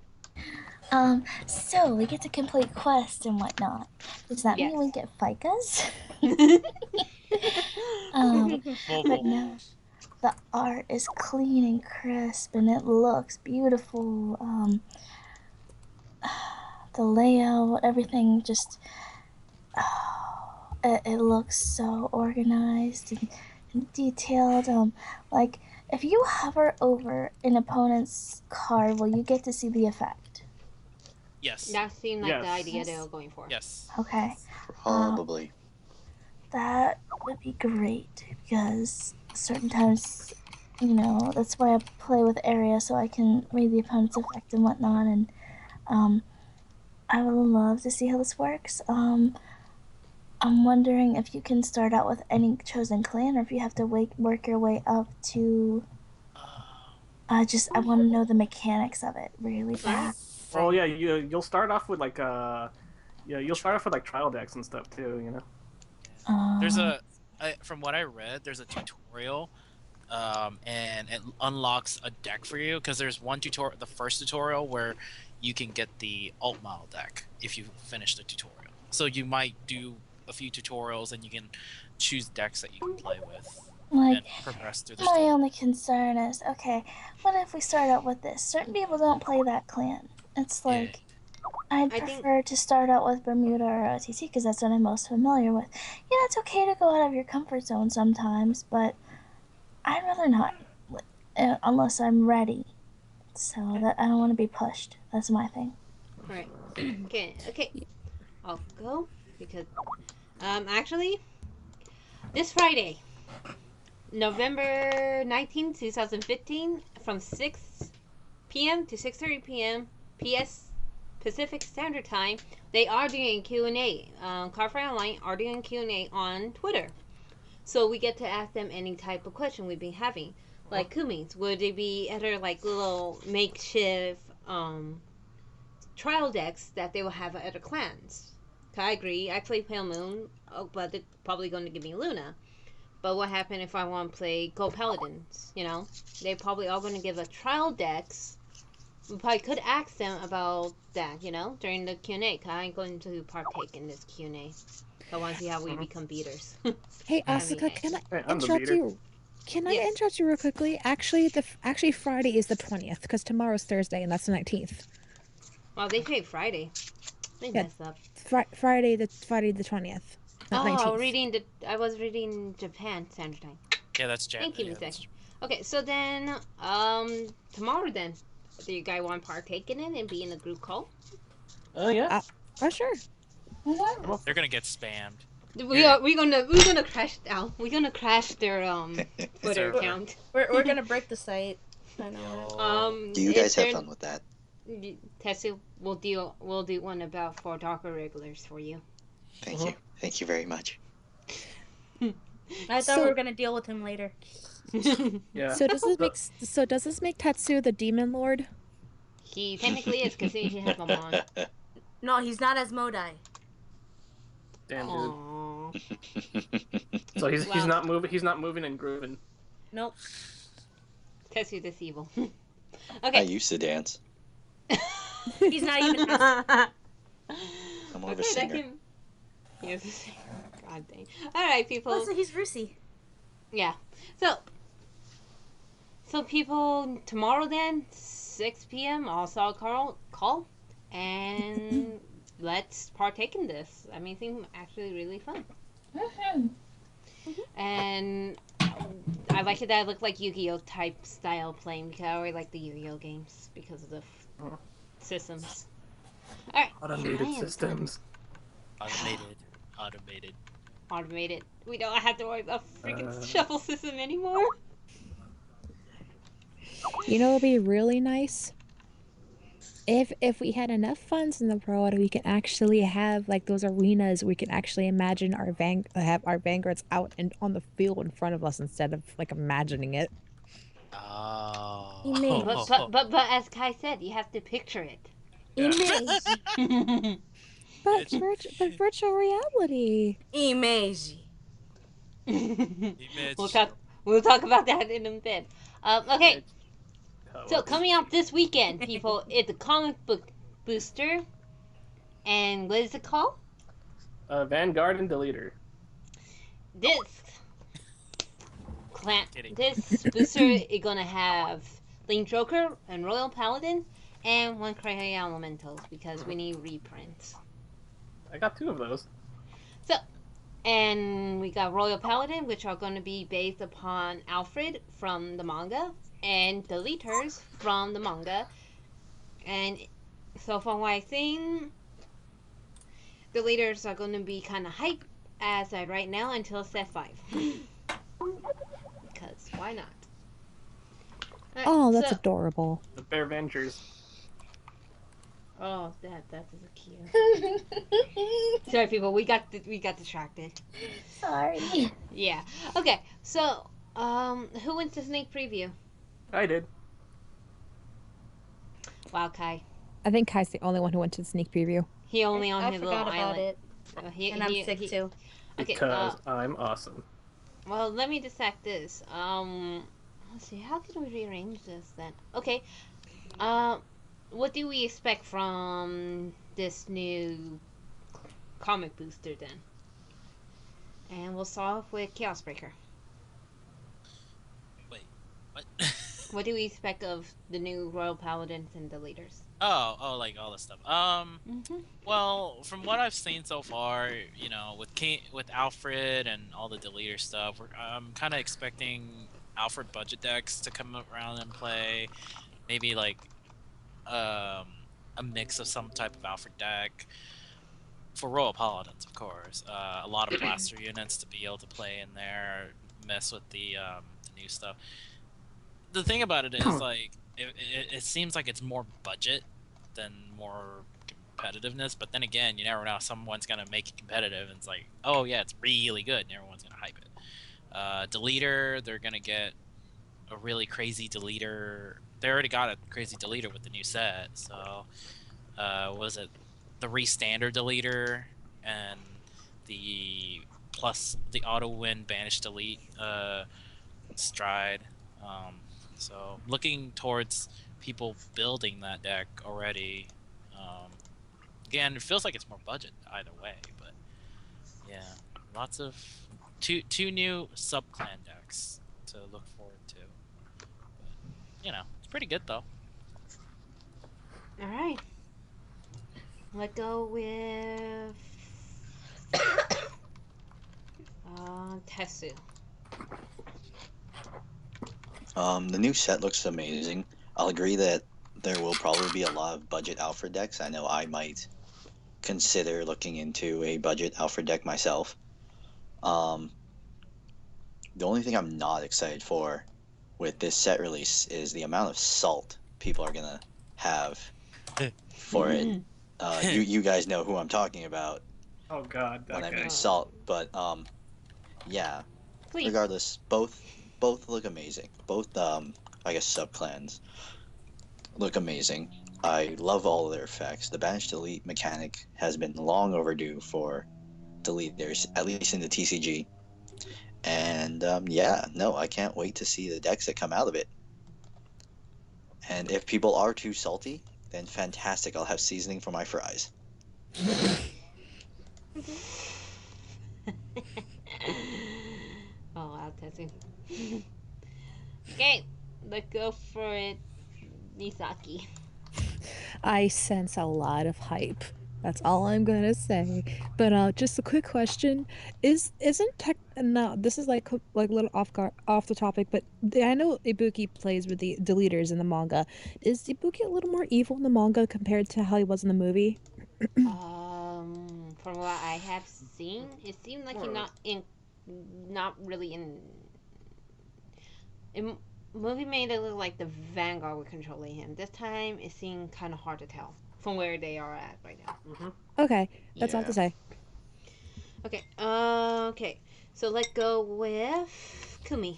So we get to complete quests and whatnot. Does that Yes. mean we get FICAs? But no, the art is clean and crisp, and it looks beautiful. The layout, everything just, it looks so organized and detailed. Like, if you hover over an opponent's card, will you get to see the effect? Yes. That seemed like the Yes. idea they were going for. Yes. Okay. Probably. That would be great, because certain times, you know, that's why I play with area, so I can read the opponent's effect and whatnot, and I would love to see how this works. I'm wondering if you can start out with any chosen clan, or if you have to work your way up to, I want to know the mechanics of it really bad. Oh yeah, you'll start off with like you'll start off with like trial decks and stuff too, you know. There's from what I read, there's a tutorial, and it unlocks a deck for you, because there's one tutorial, the first tutorial, where you can get the alt model deck if you finish the tutorial. So you might do a few tutorials, and you can choose decks that you can play with Like, and progress through the my story. only concern is, okay, what if we start out with this? Certain people don't play that clan. It's like, I'd I think- prefer to start out with Bermuda or OTC, because that's what I'm most familiar with. Yeah, it's okay to go out of your comfort zone sometimes, but I'd rather not, unless I'm ready. So that I don't want to be pushed. That's my thing. Alright. Okay. I'll go because actually this Friday, November 19th, 2015, from 6 p.m. to 6:30 p.m. PS Pacific Standard Time, they are doing Q&A. Cardfight Online are doing Q&A on Twitter. So we get to ask them any type of question we've been having. Like Kumi's, would they be other like little makeshift trial decks that they will have at other clans? I agree. I play Pale Moon, but they're probably going to give me Luna. But what happened if I want to play Gold Paladins? You know, they probably are going to give us trial decks. We probably could ask them about that, you know, during the Q&A. 'Cause I ain't going to partake in this Q&A. I want to see how we become beaters. Hey, I Asuka, mean, can I Hey, I'm the interrupt beater. you? Can I Yes. interrupt you real quickly? Actually, Friday is the 20th, because tomorrow's Thursday, and that's the 19th. Well, they say Friday. They Yeah. messed up. Friday the 20th. Not Oh, 19th. I was reading Japan Standard Time. Yeah, that's Jack. Thank you, yeah, Miss that's- Aki. Okay, so then, tomorrow then, do you guys want to partake in it and be in a group call? Oh yeah. Oh, sure. They're gonna get spammed. We're gonna crash out. We're gonna crash their Twitter Server. account. We're gonna break the site. I know. Yo. Do you if guys have they're- fun with that? Tessie, we'll do one about 4 Darker regulars for you. Thank you. Thank you very much. I thought So- we were gonna deal with him later. Yeah. So does this make Tetsu the demon lord? He technically is because he has a mon. No, he's not as Modai. Damn dude. Aww. So he's Wow. not moving. He's not moving and grooving. Nope. Tetsu this evil. I Okay. used to dance. He's not even. I'm more of a Okay, that singer. can. Yes, a singer. God dang. All right, people. Oh, so he's Rusi. Yeah. So people, tomorrow then, 6 p.m. Also call, and let's partake in this. I mean, it seems actually really fun. And I like it that it looked like Yu-Gi-Oh type style playing because I already like the Yu-Gi-Oh games because of the systems. All right. Automated I am systems. Automated. Automated. We don't have to worry about freaking Uh. shuffle system anymore. You know, it'd be really nice if we had enough funds in the world, we can actually have like those arenas. We can actually imagine have our vanguards out and on the field in front of us instead of like imagining it. Oh. Image. But as Kai said, you have to picture it. Image. But virtual reality. Image. We'll talk about that in a bit. Okay, Oh, so coming out this weekend, people, it's the comic book booster, and what is it called? Vanguard and Deleter. This Kidding. this booster is gonna have Link Joker and Royal Paladin, and 1 Cray Elementals because we need reprints. I got 2 of those. And we got Royal Paladin, which are going to be based upon Alfred from the manga, and Deleters from the manga. And so from what I've seen, Deleters are going to be kind of hype as of right now until set 5. Because why not? Alright, Oh, that's so- adorable. The Bear Vengers. Oh, that is cute. Sorry, people, we got distracted. Sorry. Yeah. Okay. So, who went to sneak preview? I did. Wow, Kai. I think Kai's the only one who went to the sneak preview. He only on I his forgot little about island. it, So he, and I'm he- sick he- too. Okay. Because I'm awesome. Well, let me dissect this. Let's see. How can we rearrange this then? Okay. What do we expect from this new comic booster then? And we'll start off with Chaos Breaker. Wait, what? What do we expect of the new Royal Paladins and the leaders? oh, like all this stuff. Mm-hmm. Well, from what I've seen so far, you know, with Alfred and all the deleter stuff, I'm kind of expecting Alfred budget decks to come around and play. Maybe like a mix of some type of Alfred deck for Royal Paladins, of course. A lot of blaster units to be able to play in there, mess with the new stuff. The thing about it is like it seems like it's more budget than more competitiveness, but then again, you never know. Someone's gonna make it competitive, and it's like, oh yeah, it's really good, and everyone's gonna hype it. Deleter, they're gonna get a really crazy deleter. They already got a crazy deleter with the new set, so was it the restandard deleter and the plus the auto win banish delete stride. So looking towards people building that deck already. Again, it feels like it's more budget either way, but yeah, lots of two new sub clan decks to look forward to. But, you know, it's pretty good though. All right. Let go with Tetsu. The new set looks amazing. I'll agree that there will probably be a lot of budget Alfred decks. I know I might consider looking into a budget Alfred deck myself. The only thing I'm not excited for with this set release is the amount of salt people are gonna have for it. You guys know who I'm talking about Oh God, when that I guy. mean salt, but yeah. Please. Regardless, both look amazing. Both I guess subclans look amazing. I love all of their effects. The banish delete mechanic has been long overdue for deleters, at least in the TCG. And yeah, no, I can't wait to see the decks that come out of it. And if people are too salty, then fantastic. I'll have seasoning for my fries. Oh, wow, Tetsu. Okay, let's go for it, Nisaki. I sense a lot of hype. That's all I'm gonna say. But just a quick question: isn't tech? No, this is like a little off the topic. But I know Ibuki plays with the deleters in the manga. Is Ibuki a little more evil in the manga compared to how he was in the movie? From what I have seen, it seemed like he's not really in movie made it look like the Vanguard were controlling him. This time, it seemed kind of hard to tell from where they are at right now. Okay, that's all to say. Okay, okay. So let's go with Kumi.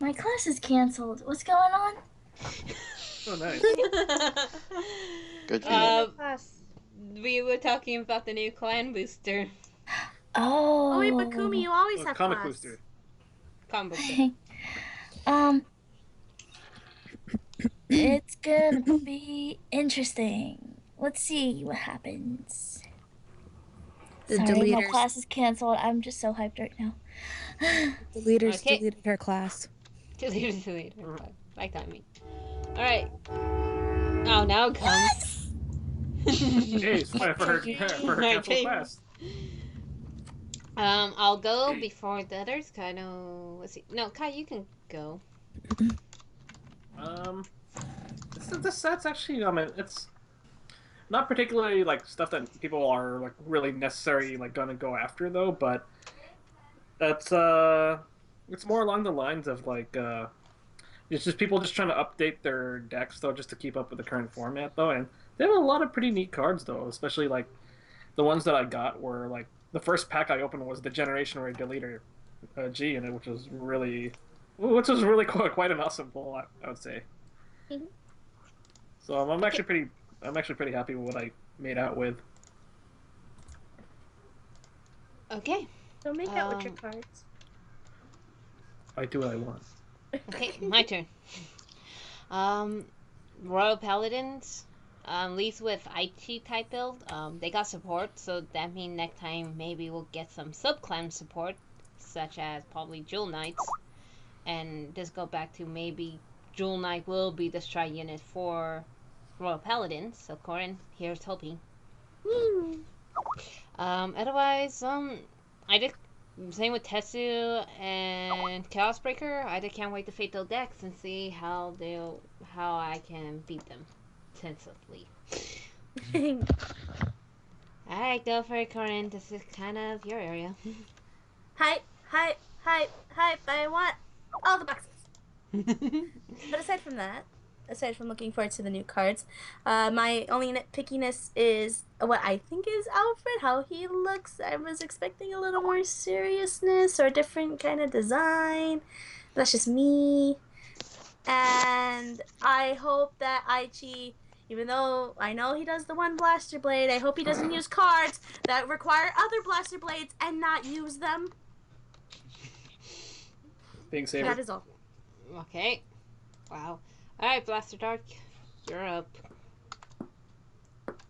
My class is canceled. What's going on? Oh, nice. Good for you. We were talking about the new clan booster. Oh. Oh wait, but Kumi, you always have Comic class. booster. Clan booster. It's gonna be interesting. Let's see what happens. The Sorry, my deleters. class is canceled. I'm just so hyped right now. The leaders Okay. deleted her class. Delete. Like that, me. Alright. Oh, now it comes. Hey, it's fine for her canceled Okay. class. I'll go before the others. Kai, no. Let's see. No, Kai, you can go. This set's actually, I mean, it's not particularly like stuff that people are like really necessarily like gonna go after though, but it's more along the lines of like it's just people just trying to update their decks though, just to keep up with the current format though, and they have a lot of pretty neat cards though, especially like the ones that I got were like the first pack I opened was the Generation Ray Deleter G in it, which was really quite an awesome pull, I would say. Mhm. So I'm actually pretty happy with what I made out with. Okay. Don't make out with your cards. I do what I want. Okay, my turn. Royal Paladins, leads with IT type build. They got support, so that means next time maybe we'll get some sub-clan support, such as probably Jewel Knights. And this go back to maybe Jewel Knight will be the strike unit for Royal Paladins. So Corin, here's hoping. Otherwise, I did same with Tetsu and Chaos Breaker. I just can't wait to fate those decks and see how I can beat them tentatively. Alright, go for it, Corin. This is kind of your area. Hype, hype, hype, hype. I want all the boxes. But aside from that, aside from looking forward to the new cards, my only nitpickiness is what I think is Alfred, how he looks. I was expecting a little more seriousness or a different kind of design. That's just me. And I hope that Aichi, even though I know he does the one blaster blade, I hope he doesn't use cards that require other blaster blades and not use them. Being safe. That is all. Okay. Wow. Alright, Blaster Dark, you're up.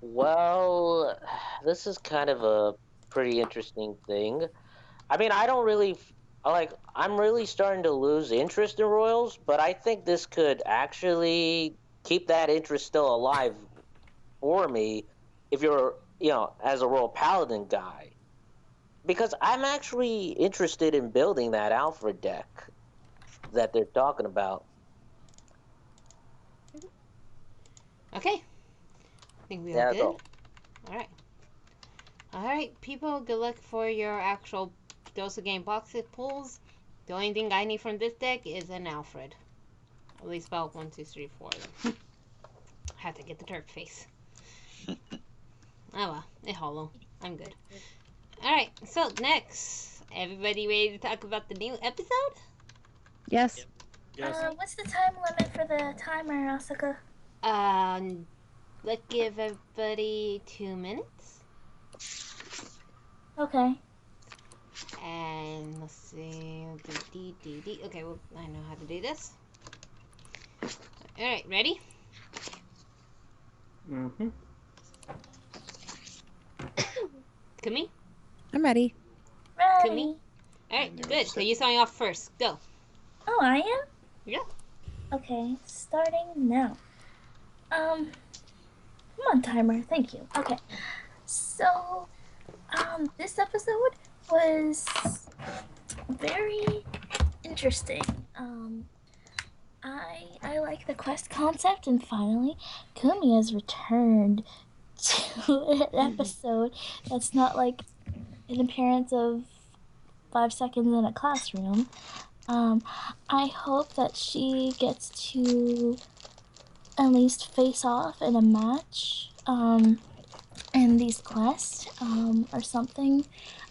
Well, this is kind of a pretty interesting thing. I mean, I don't really I'm really starting to lose interest in Royals, but I think this could actually keep that interest still alive for me if you're, as a Royal Paladin guy, because I'm actually interested in building that Alfred deck that they're talking about. Okay. I think we Yeah, are that's good. all. Alright. Alright, people, good luck for your actual Dose of Game box pulls. The only thing I need from this deck is an Alfred. At least about 1, 2, 3, 4 of them. I have to get the Turk face. Oh well, it's hollow. I'm good. Alright, so next. Everybody ready to talk about the new episode? Yes. Yes. What's the time limit for the timer, Asuka? Let's give everybody 2 minutes. Okay. And let's see. Okay, well, I know how to do this. Alright, ready? Mm-hmm. Kumi? I'm ready. Ready. Kumi? Alright, Yeah, good. So you sign off first. Go. Oh, I am? Yeah. Okay, starting now. Come on, timer. Thank you. Okay. So, this episode was very interesting. I like the quest concept, and finally, Kumi has returned to an episode that's not like an appearance of 5 seconds in a classroom. I hope that she gets to at least face off in a match, in these quests, or something.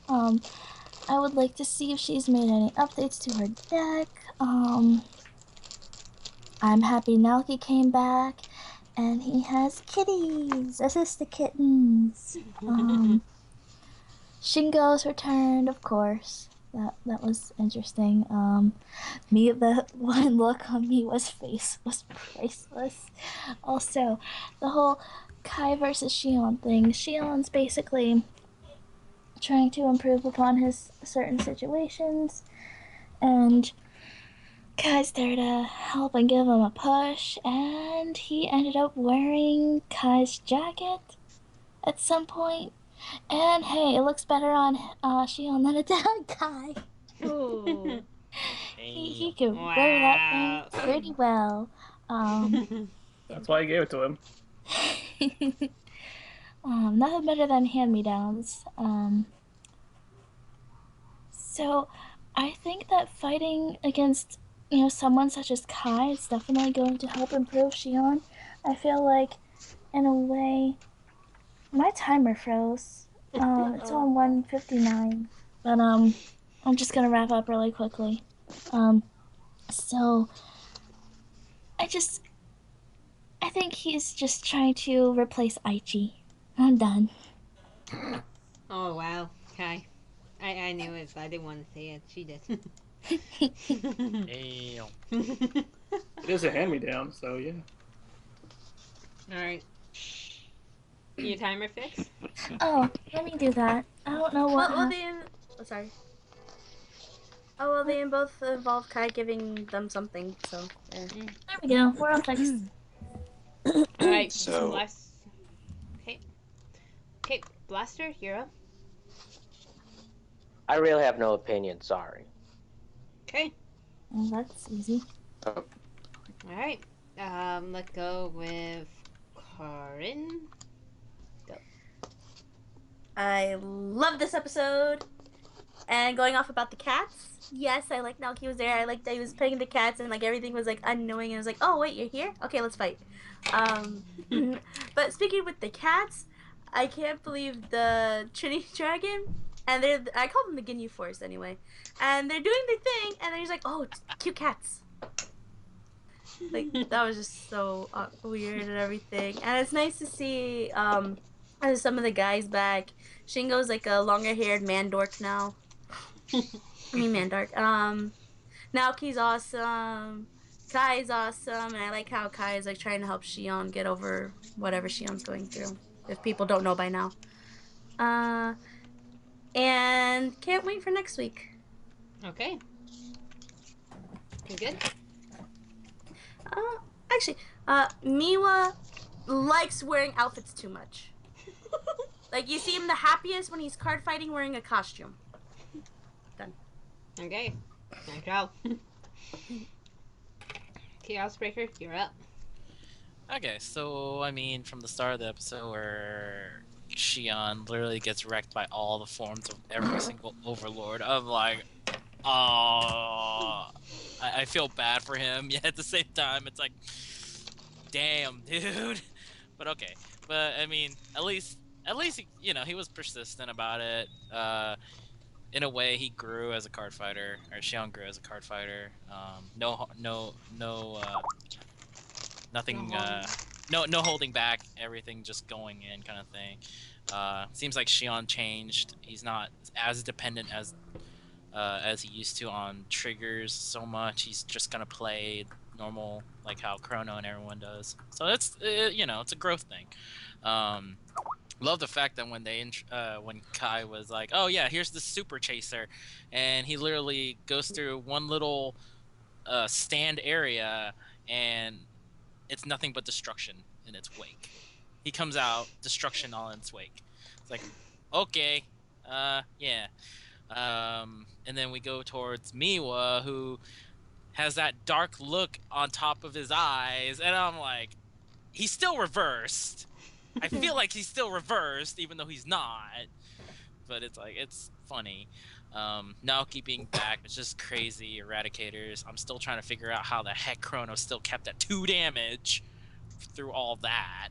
I would like to see if she's made any updates to her deck. I'm happy Nalki came back, and he has kitties, assist kittens. Shingo's returned, of course. That was interesting. The one look on Miwa's face was priceless. Also, the whole Kai versus Shion thing. Shion's basically trying to improve upon his certain situations, and Kai's there to help and give him a push, and he ended up wearing Kai's jacket at some point. And hey, it looks better on Shion than it did on Kai. Ooh. He could wear that thing pretty well. That's why I gave it to him. Nothing better than hand-me-downs. So I think that fighting against, someone such as Kai is definitely going to help improve Shion. I feel like, in a way, my timer froze. It's on 1:59, but I'm just gonna wrap up really quickly. So I think he's just trying to replace Aichi. I'm done. Oh, wow. Kai. I knew it, but I didn't want to say it. She did. Damn. It is a hand-me-down, so yeah. Alright. Your timer fixed? Oh, let me do that. I don't know what. Sorry. Oh, well, they both involve Kai giving them something, so. Yeah. There we go. We're all fixed. Alright, So- Okay, Blaster, you're up. I really have no opinion. Sorry. Okay. Well, that's easy. Alright. Let's go with Karin. I love this episode. And going off about the cats, yes, I like Naoki was there. I liked that he was playing the cats and like everything was like annoying and I was like, oh wait, you're here? Okay, let's fight. But speaking with the cats, I can't believe the Trinity Dragon, and I call them the Ginyu Force anyway, and they're doing their thing, and they're just like, oh, cute cats. Like, that was just so weird and everything. And it's nice to see some of the guys back. Shingo's like a longer-haired man-dork now. I mean man-dork. Naoki's awesome. Kai's awesome. And I like how Kai is like trying to help Shion get over whatever Shion's going through. If people don't know by now. And can't wait for next week. Okay. You good? Actually, Miwa likes wearing outfits too much. Like, you see him the happiest when he's card fighting wearing a costume. Done. Okay. Nice job. Chaos Breaker, you're up. Okay, so I mean, from the start of the episode where Shion literally gets wrecked by all the forms of every single overlord, I'm like, oh, I feel bad for him. Yet at the same time, it's like, damn, dude. But okay, but I mean, at least you know he was persistent about it. In a way, he grew as a card fighter, or Shion grew as a card fighter. Nothing. No holding back. Everything just going in, kind of thing. Seems like Shion changed. He's not as dependent as he used to on triggers so much. He's just gonna play normal, like how Chrono and everyone does. So it's you know, it's a growth thing. Love the fact that when when Kai was like, oh yeah, here's the super chaser, and he literally goes through one little stand area, and it's nothing but destruction in its wake. He comes out, destruction all in its wake. It's like, okay, yeah. And then we go towards Miwa, who has that dark look on top of his eyes, and I'm like, he's still reversed. I feel like he's still reversed, even though he's not. But it's like, it's funny. Now keeping back, it's just crazy Eradicators. I'm still trying to figure out how the heck Chrono still kept at 2 damage through all that.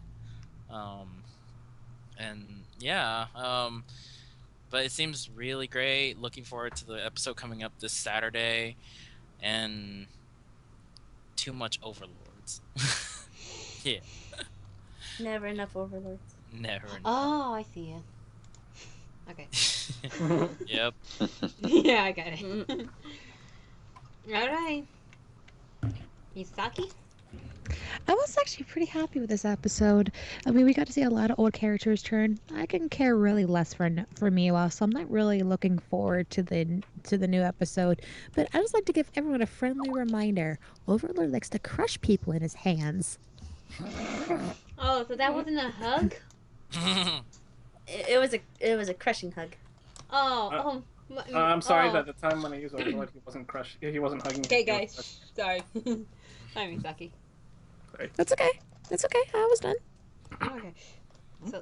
And yeah, but it seems really great. Looking forward to the episode coming up this Saturday. And too much overlords. Yeah. Never enough overlords. Never enough. Oh, I see it. Okay. Yep. Yeah, I got it. Alright. Misaki? I was actually pretty happy with this episode. I mean, we got to see a lot of old characters turn. I can care really less for Miwa, so I'm not really looking forward to the new episode. But I just like to give everyone a friendly reminder: Overlord likes to crush people in his hands. Oh, so that wasn't a hug? It was a crushing hug. Oh, I'm sorry oh. that the time when I used Overlord, he wasn't hugging. Okay, his guys. Sorry. Sorry, Misaki. That's okay. That's okay. I was done. Okay.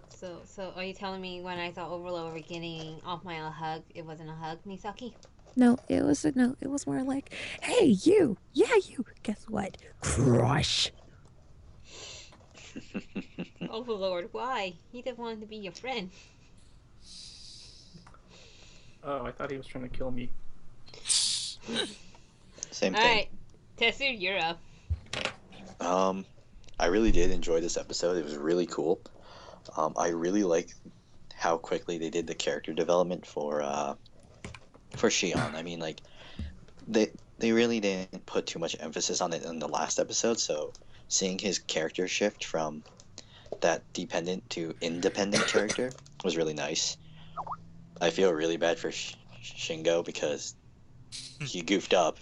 So are you telling me when I saw Overlord getting off my hug, it wasn't a hug, Misaki? No, it was more like, hey, you. Yeah, you. Guess what? Crush. Overlord, why? He just wanted to be your friend. Oh, I thought he was trying to kill me. Same thing. Alright. Tetsu, you're up. I really did enjoy this episode. It was really cool. I really like how quickly they did the character development for Shion. I mean, like, they really didn't put too much emphasis on it in the last episode, so seeing his character shift from that dependent to independent character was really nice. I feel really bad for Shingo because he goofed up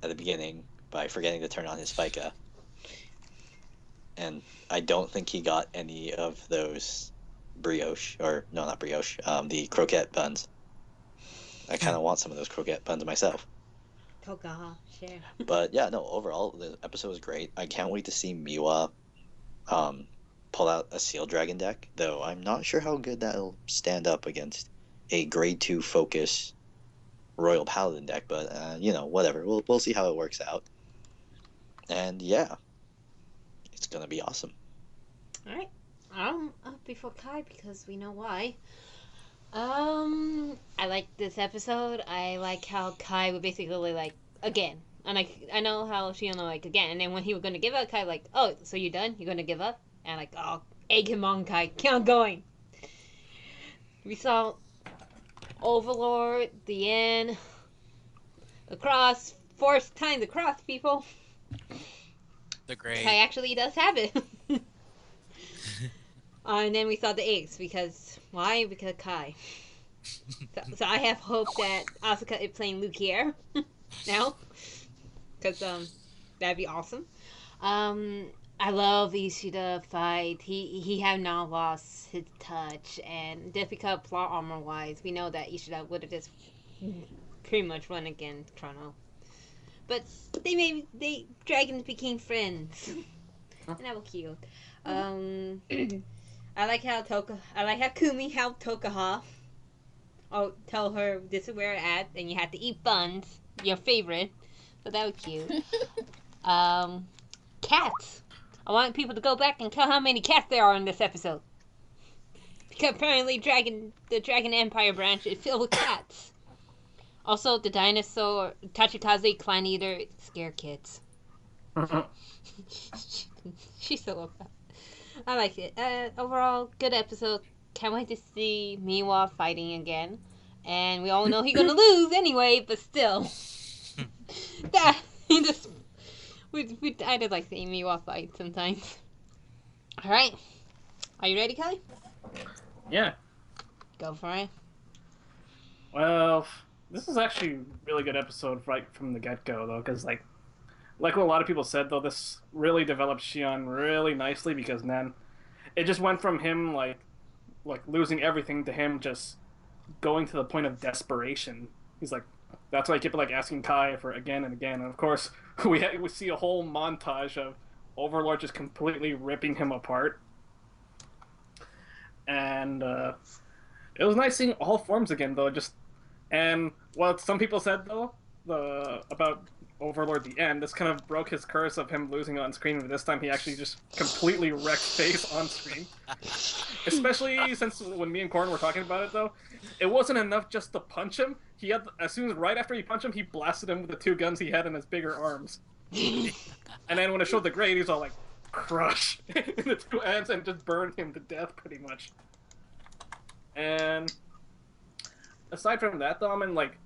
at the beginning by forgetting to turn on his Fika. And I don't think he got any of those brioche, or no, not brioche, the croquette buns. I kind of want some of those croquette buns myself. Tokaha, share. But yeah, no, overall, the episode was great. I can't wait to see Miwa pull out a Seal Dragon deck, though I'm not sure how good that'll stand up against a grade 2 focus Royal Paladin deck, but you know, whatever. We'll see how it works out. And yeah, it's gonna be awesome. Alright. Before Kai, because we know why. I like this episode. I like how Kai would basically like, again. And I know how Shion like, again. And then when he was going to give up, Kai like, oh, so you done? You're going to give up? And like, oh, egg him on, Kai. Keep on going. We saw Overlord, the end, the cross, forced time the cross, people. The great. Kai actually does have it. And then we saw the eggs, because, why? Because Kai. So I have hope that Asuka is playing Lukier now. Because, that'd be awesome. I I love Ishida fight. He have not lost his touch, and just because plot armor wise, we know that Ishida would have just pretty much run against Chrono. But they dragons became friends, and that was cute. I like how Kumi helped Tokaha. Oh, tell her this is where it's at, and you have to eat buns, your favorite. So that was cute. Cats. I want people to go back and count how many cats there are in this episode. Because apparently the Dragon Empire branch is filled with cats. Also, the dinosaur Tachikaze Clan Eater scare kids. She's so okay. I like it. Overall, good episode. Can't wait to see Miwa fighting again. And we all know he's gonna lose anyway, but still. That he just I did like seeing Miwa fight sometimes. Alright. Are you ready, Kelly? Yeah. Go for it. Well, this is actually a really good episode right from the get-go, though, because, like what a lot of people said, though, this really developed Shion really nicely, because, man, it just went from him, like losing everything to him just going to the point of desperation. He's like, that's why I kept, like, asking Kai for again and again, and of course, we see a whole montage of Overlord just completely ripping him apart. And, it was nice seeing all forms again, though, and what some people said, though, about Overlord the end, this kind of broke his curse of him losing on screen, but this time he actually just completely wrecked Face on screen. Especially since when me and Corn were talking about it, though, it wasn't enough just to punch him. He had, right after he punched him, he blasted him with the two guns he had in his bigger arms. And then when it showed the grade, he's all like, crush, in the two hands, and just burned him to death, pretty much. And aside from that, though, I mean, like,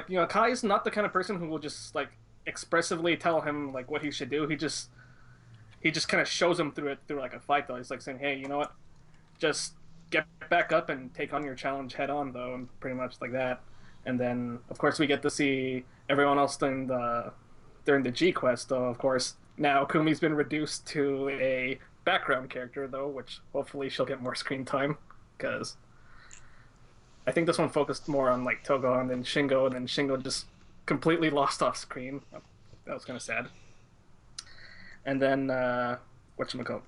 you know, Kai's not the kind of person who will just, like, expressively tell him, like, what he should do. He just kind of shows him through like, a fight, though. He's, like, saying, hey, you know what? Just get back up and take on your challenge head on, though, and pretty much like that. And then, of course, we get to see everyone else during the G-Quest, though, of course. Now, Kumi's been reduced to a background character, though, which hopefully she'll get more screen time, because I think this one focused more on, like, Togo and then Shingo just completely lost off screen. That was kind of sad. And then, whatchamacallit.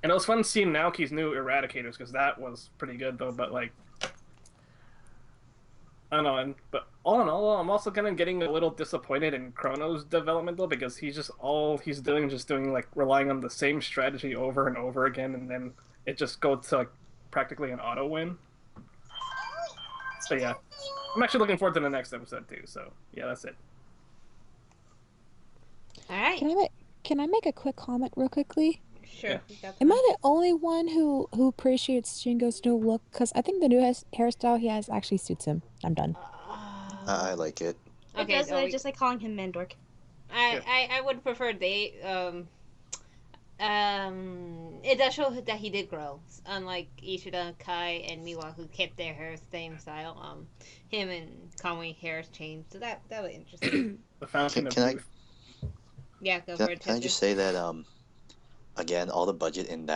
And it was fun seeing Naoki's new Eradicators, because that was pretty good, though, but, like, I don't know, but all in all, I'm also kind of getting a little disappointed in Chrono's development, though, because all he's doing is just doing, like, relying on the same strategy over and over again, and then it just goes to, like, practically an auto win. So yeah, I'm actually looking forward to the next episode too. So yeah, that's it. All right. Can I make a quick comment real quickly? Sure. Yeah. Am I the only one who appreciates Shingo's new look? Because I think the new hairstyle he has actually suits him. I'm done. I like it. Okay, It does, so I just like calling him Mandork. I would prefer they it does show that he did grow, unlike Ishida, Kai, and Miwa, who kept their hair same style. Him and Conway hair's changed, so that was interesting. The fountain of Can I- youth. Yeah, go for it. Can I just say that again, all the budget in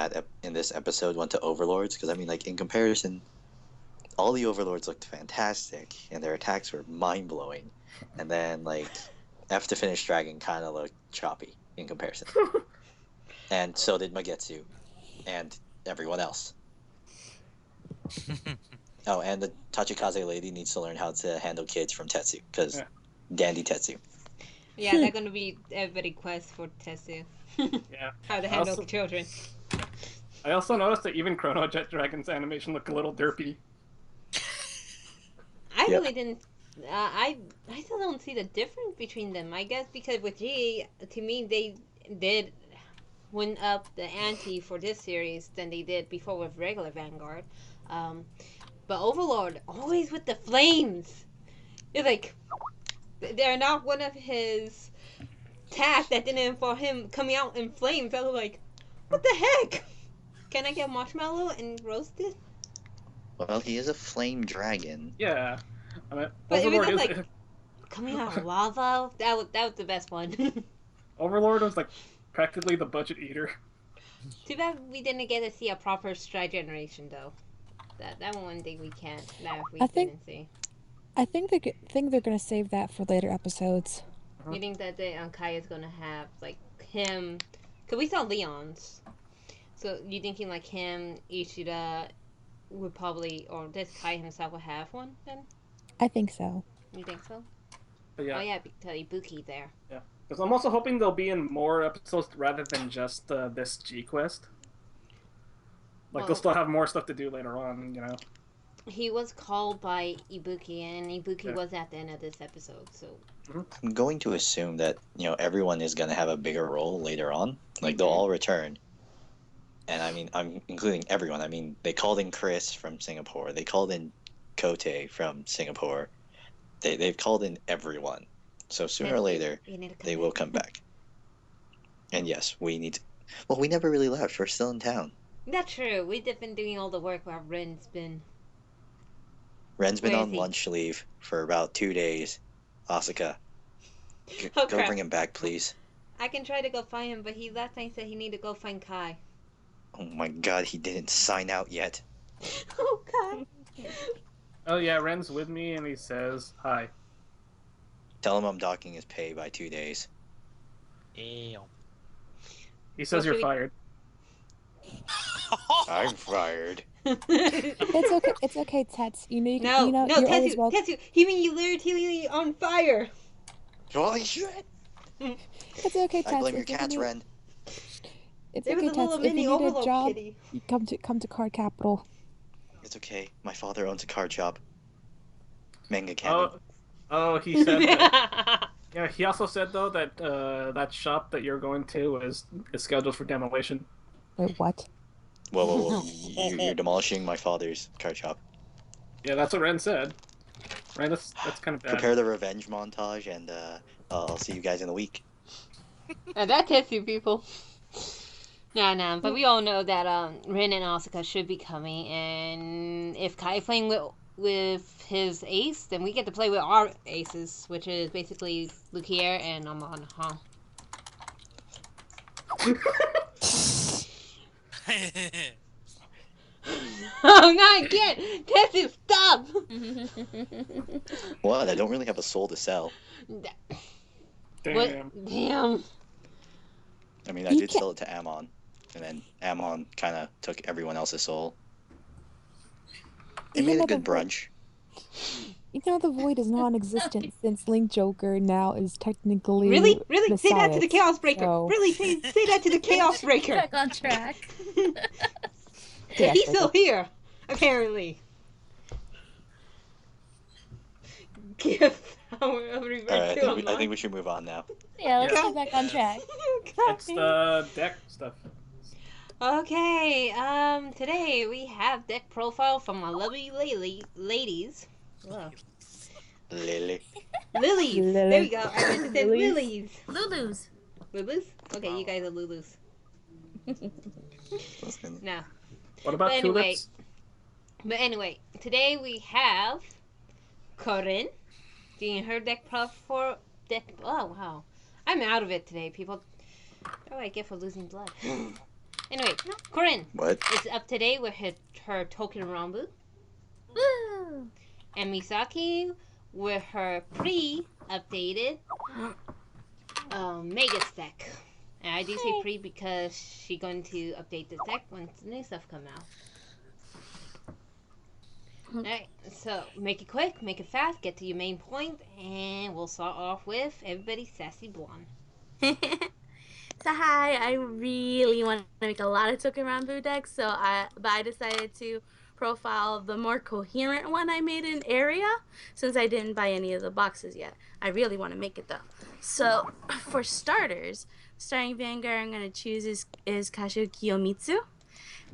this episode went to Overlords, because I mean, like, in comparison, all the Overlords looked fantastic and their attacks were mind blowing, and then, like, F to Finish Dragon kind of looked choppy in comparison. And so did Magetsu, and everyone else. Oh, and the Tachikaze lady needs to learn how to handle kids from Tetsu, because Dandy Tetsu. Yeah, they're gonna be everybody quest for Tetsu. Yeah. How to handle children. I also noticed that even Chrono Jet Dragon's animation looked a little derpy. I really didn't. I still don't see the difference between them. I guess because with G, to me, they did went up the ante for this series than they did before with regular Vanguard. But Overlord, always with the flames. It's like, they're not one of his tasks that didn't involve him coming out in flames. I was like, what the heck? Can I get marshmallow and roast it? Well, he is a flame dragon. Yeah. I mean, But if it Overlord was is... like coming out of lava, that was the best one. Overlord was like Practically the budget eater. Too bad we didn't get to see a proper Stride generation though. That one thing we can't. That we I think- didn't see. I think they're gonna save that for later episodes. You think that the Kaya's gonna have like him? Cause we saw Leon's. So you thinking like him, Ishida would probably, or this Kai himself would have one then? I think so. You think so? But yeah, Oh yeah, because Ibuki there. because I'm also hoping they'll be in more episodes rather than just this G quest. Like Well- they'll still have more stuff to do later on, you know. He was called by Ibuki, and Ibuki Yeah. was at the end of this episode. So I'm going to assume that everyone is going to have a bigger role later on. Like they'll all return, and I mean I'm including everyone. I mean they called in Chris from Singapore. They called in Kote from Singapore. They've called in everyone. So sooner or later you need to come they back. will come back. And yes, we need. Well, we never really left. We're still in town. That's true. We've been doing all the work while Ren's been. Ren's been Where is on he? lunch leave for about 2 days. Asuka, Oh, go crap. bring him back, please. I can try to go find him, but he last time said he need to go find Kai. Oh my God, he didn't sign out yet. Oh Kai. Oh yeah, Ren's with me and he says hi. Tell him I'm docking his pay by 2 days. Ew. He says What you're should we- fired. I'm fired. It's okay. It's okay, Tets. You know you can. No, you know no, you're always Tetsu, welcome. Tetsu. He mean you literally on fire. Holy shit! It's okay, I Tets. blame your If you cats, need- Ren. It's There okay, was a little Tets. If mini you need a overload job, kitty. you come to Card Capital. It's okay. My father owns a card shop. Manga Canon. Oh, he said that. Yeah, he also said though that that shop that you're going to is scheduled for demolition. Wait, what? Whoa, whoa, whoa. You're demolishing my father's card shop. Yeah, that's what Ren said. Ren, that's kind of bad. Prepare the revenge montage, and I'll see you guys in a week. And that Tetsu people. No, but we all know that Rin and Asuka should be coming, and if Kai playing with his ace, then we get to play with our aces, which is basically Lukier and Amon, huh? Oh, not again! Tetsu, stop! What? I don't really have a soul to sell. Damn. What? Damn. I mean, I You did can't- sell it to Amon, and then Amon kind of took everyone else's soul. It You made know a good the- brunch. You know the void is non-existent since Link Joker now is technically Really? Say that to the Messiah, Chaos Breaker! so- Really? Say that to the Chaos Breaker! Back on track. Yeah, He's still here, apparently. Give power of reverse Alright, to I think we should move on now. Yeah, let's Yeah. get back on track. It's the deck stuff. Okay, today we have deck profile from my lovely ladies. Whoa. Lily. Lilies! There we go. I meant to say Lilies. lilies. Lulu's. Lulus? Okay, you guys are Lulus. No. What about But anyway. tulips? But anyway, today we have Corinne doing her deck for deck. Oh wow, I'm out of it today, people. What do I get for losing blood? Anyway, Corinne What? is up today with her token Rambu, Woo! and Misaki with her pre-updated Megas deck. And I do say pre because she's going to update the deck once the new stuff come out. Alright, so make it quick, make it fast, get to your main point, and we'll start off with everybody's sassy blonde. So hi, I really want to make a lot of Token Rambu decks, but I decided to profile the more coherent one I made in Area, since I didn't buy any of the boxes yet. I really want to make it though. So for starters, starting Vanguard I'm going to choose is Kashu Kiyomitsu.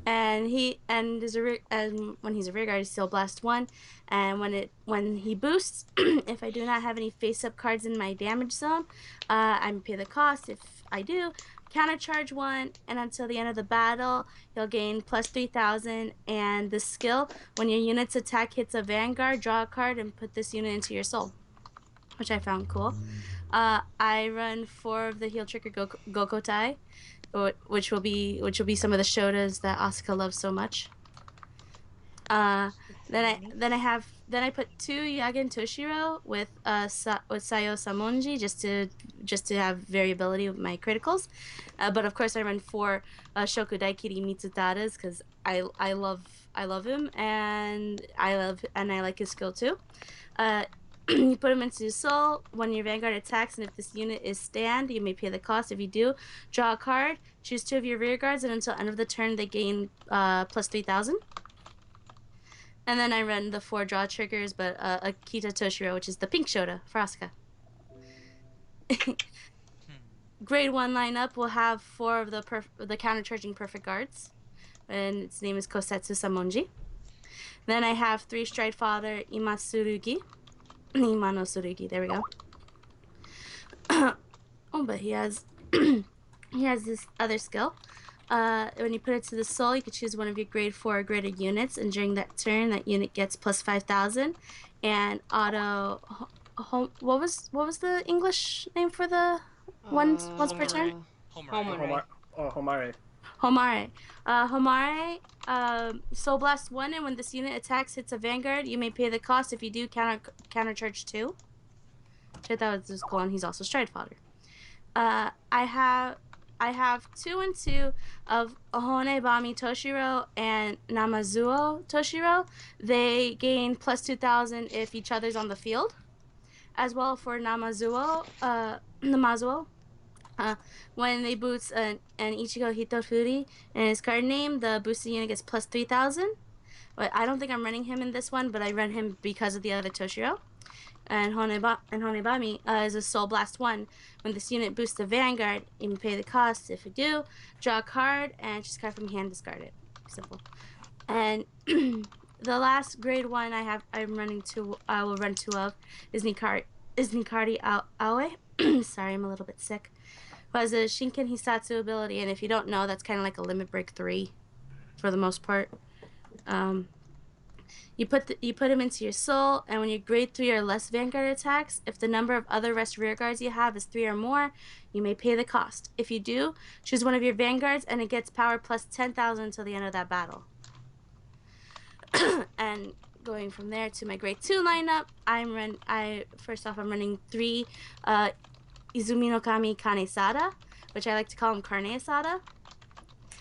And when he's a rear guard, he's still blast 1. And when he boosts, if I do not have any face-up cards in my damage zone, I pay the cost. If I do, counter charge 1, and until the end of the battle, you'll gain plus 3,000. And the skill, when your unit's attack hits a Vanguard, draw a card and put this unit into your soul, which I found cool. I run 4 of the Heel Trigger Gokotai, which will be some of the Shotas that Asuka loves so much. Then I put 2 Yagen Toshiro with Sayo Samonji just to have variability with my criticals. But of course I run 4 Shoku Daikiri Mitsutadas because I love him and I like his skill too. You put him into Soul. When your Vanguard attacks, and if this unit is stand, you may pay the cost. If you do, draw a card, choose 2 of your rear guards, and until end of the turn, they gain plus 3,000. And then I run the 4 draw triggers, but Akita Toshiro, which is the pink Shota for Asuka. Grade 1 lineup will have 4 of the counter-charging perfect guards, and its name is Kosetsu Samonji. Then I have 3 Stride Father Imasurugi. Imano Surugi, there we go. Oh, but he has this other skill. When you put it to the soul, you can choose one of your grade 4 or greater units, and during that turn, that unit gets plus 5,000. And auto, what was the English name for the once per turn? Homare. Homare. Homare. Homare, Soul Blast 1, and when this unit attacks, hits a Vanguard, you may pay the cost. If you do, counter charge 2. Which I thought was just cool, and he's also Stride Fodder. I have 2 and 2 of Ohone Bami Toshiro and Namazuo Toshiro. They gain plus 2,000 if each other's on the field. As well for Namazuo, when they boots an Ichigo Hitofuri in his card name, the boosted unit gets plus 3,000. But I don't think I'm running him in this one, but I run him because of the other Toshiro. And Honebami is a Soul Blast 1. When this unit boosts the Vanguard, you may pay the cost. If you do, draw a card and choose a card from your hand, discard it. Simple. And the last grade 1 I will run 2 of is Nikari Aoi. Sorry, I'm a little bit sick. Was a Shinken Hisatsu ability, and if you don't know, that's kind of like a Limit Break 3 for the most part. You put him into your soul, and when your grade 3 or less Vanguard attacks, if the number of other rest rear guards you have is 3 or more, you may pay the cost. If you do, choose one of your Vanguards, and it gets power plus 10,000 until the end of that battle. And going from there to my grade 2 lineup, I'm running 3 Izumi no Kami Kanesada, which I like to call him Carnesada.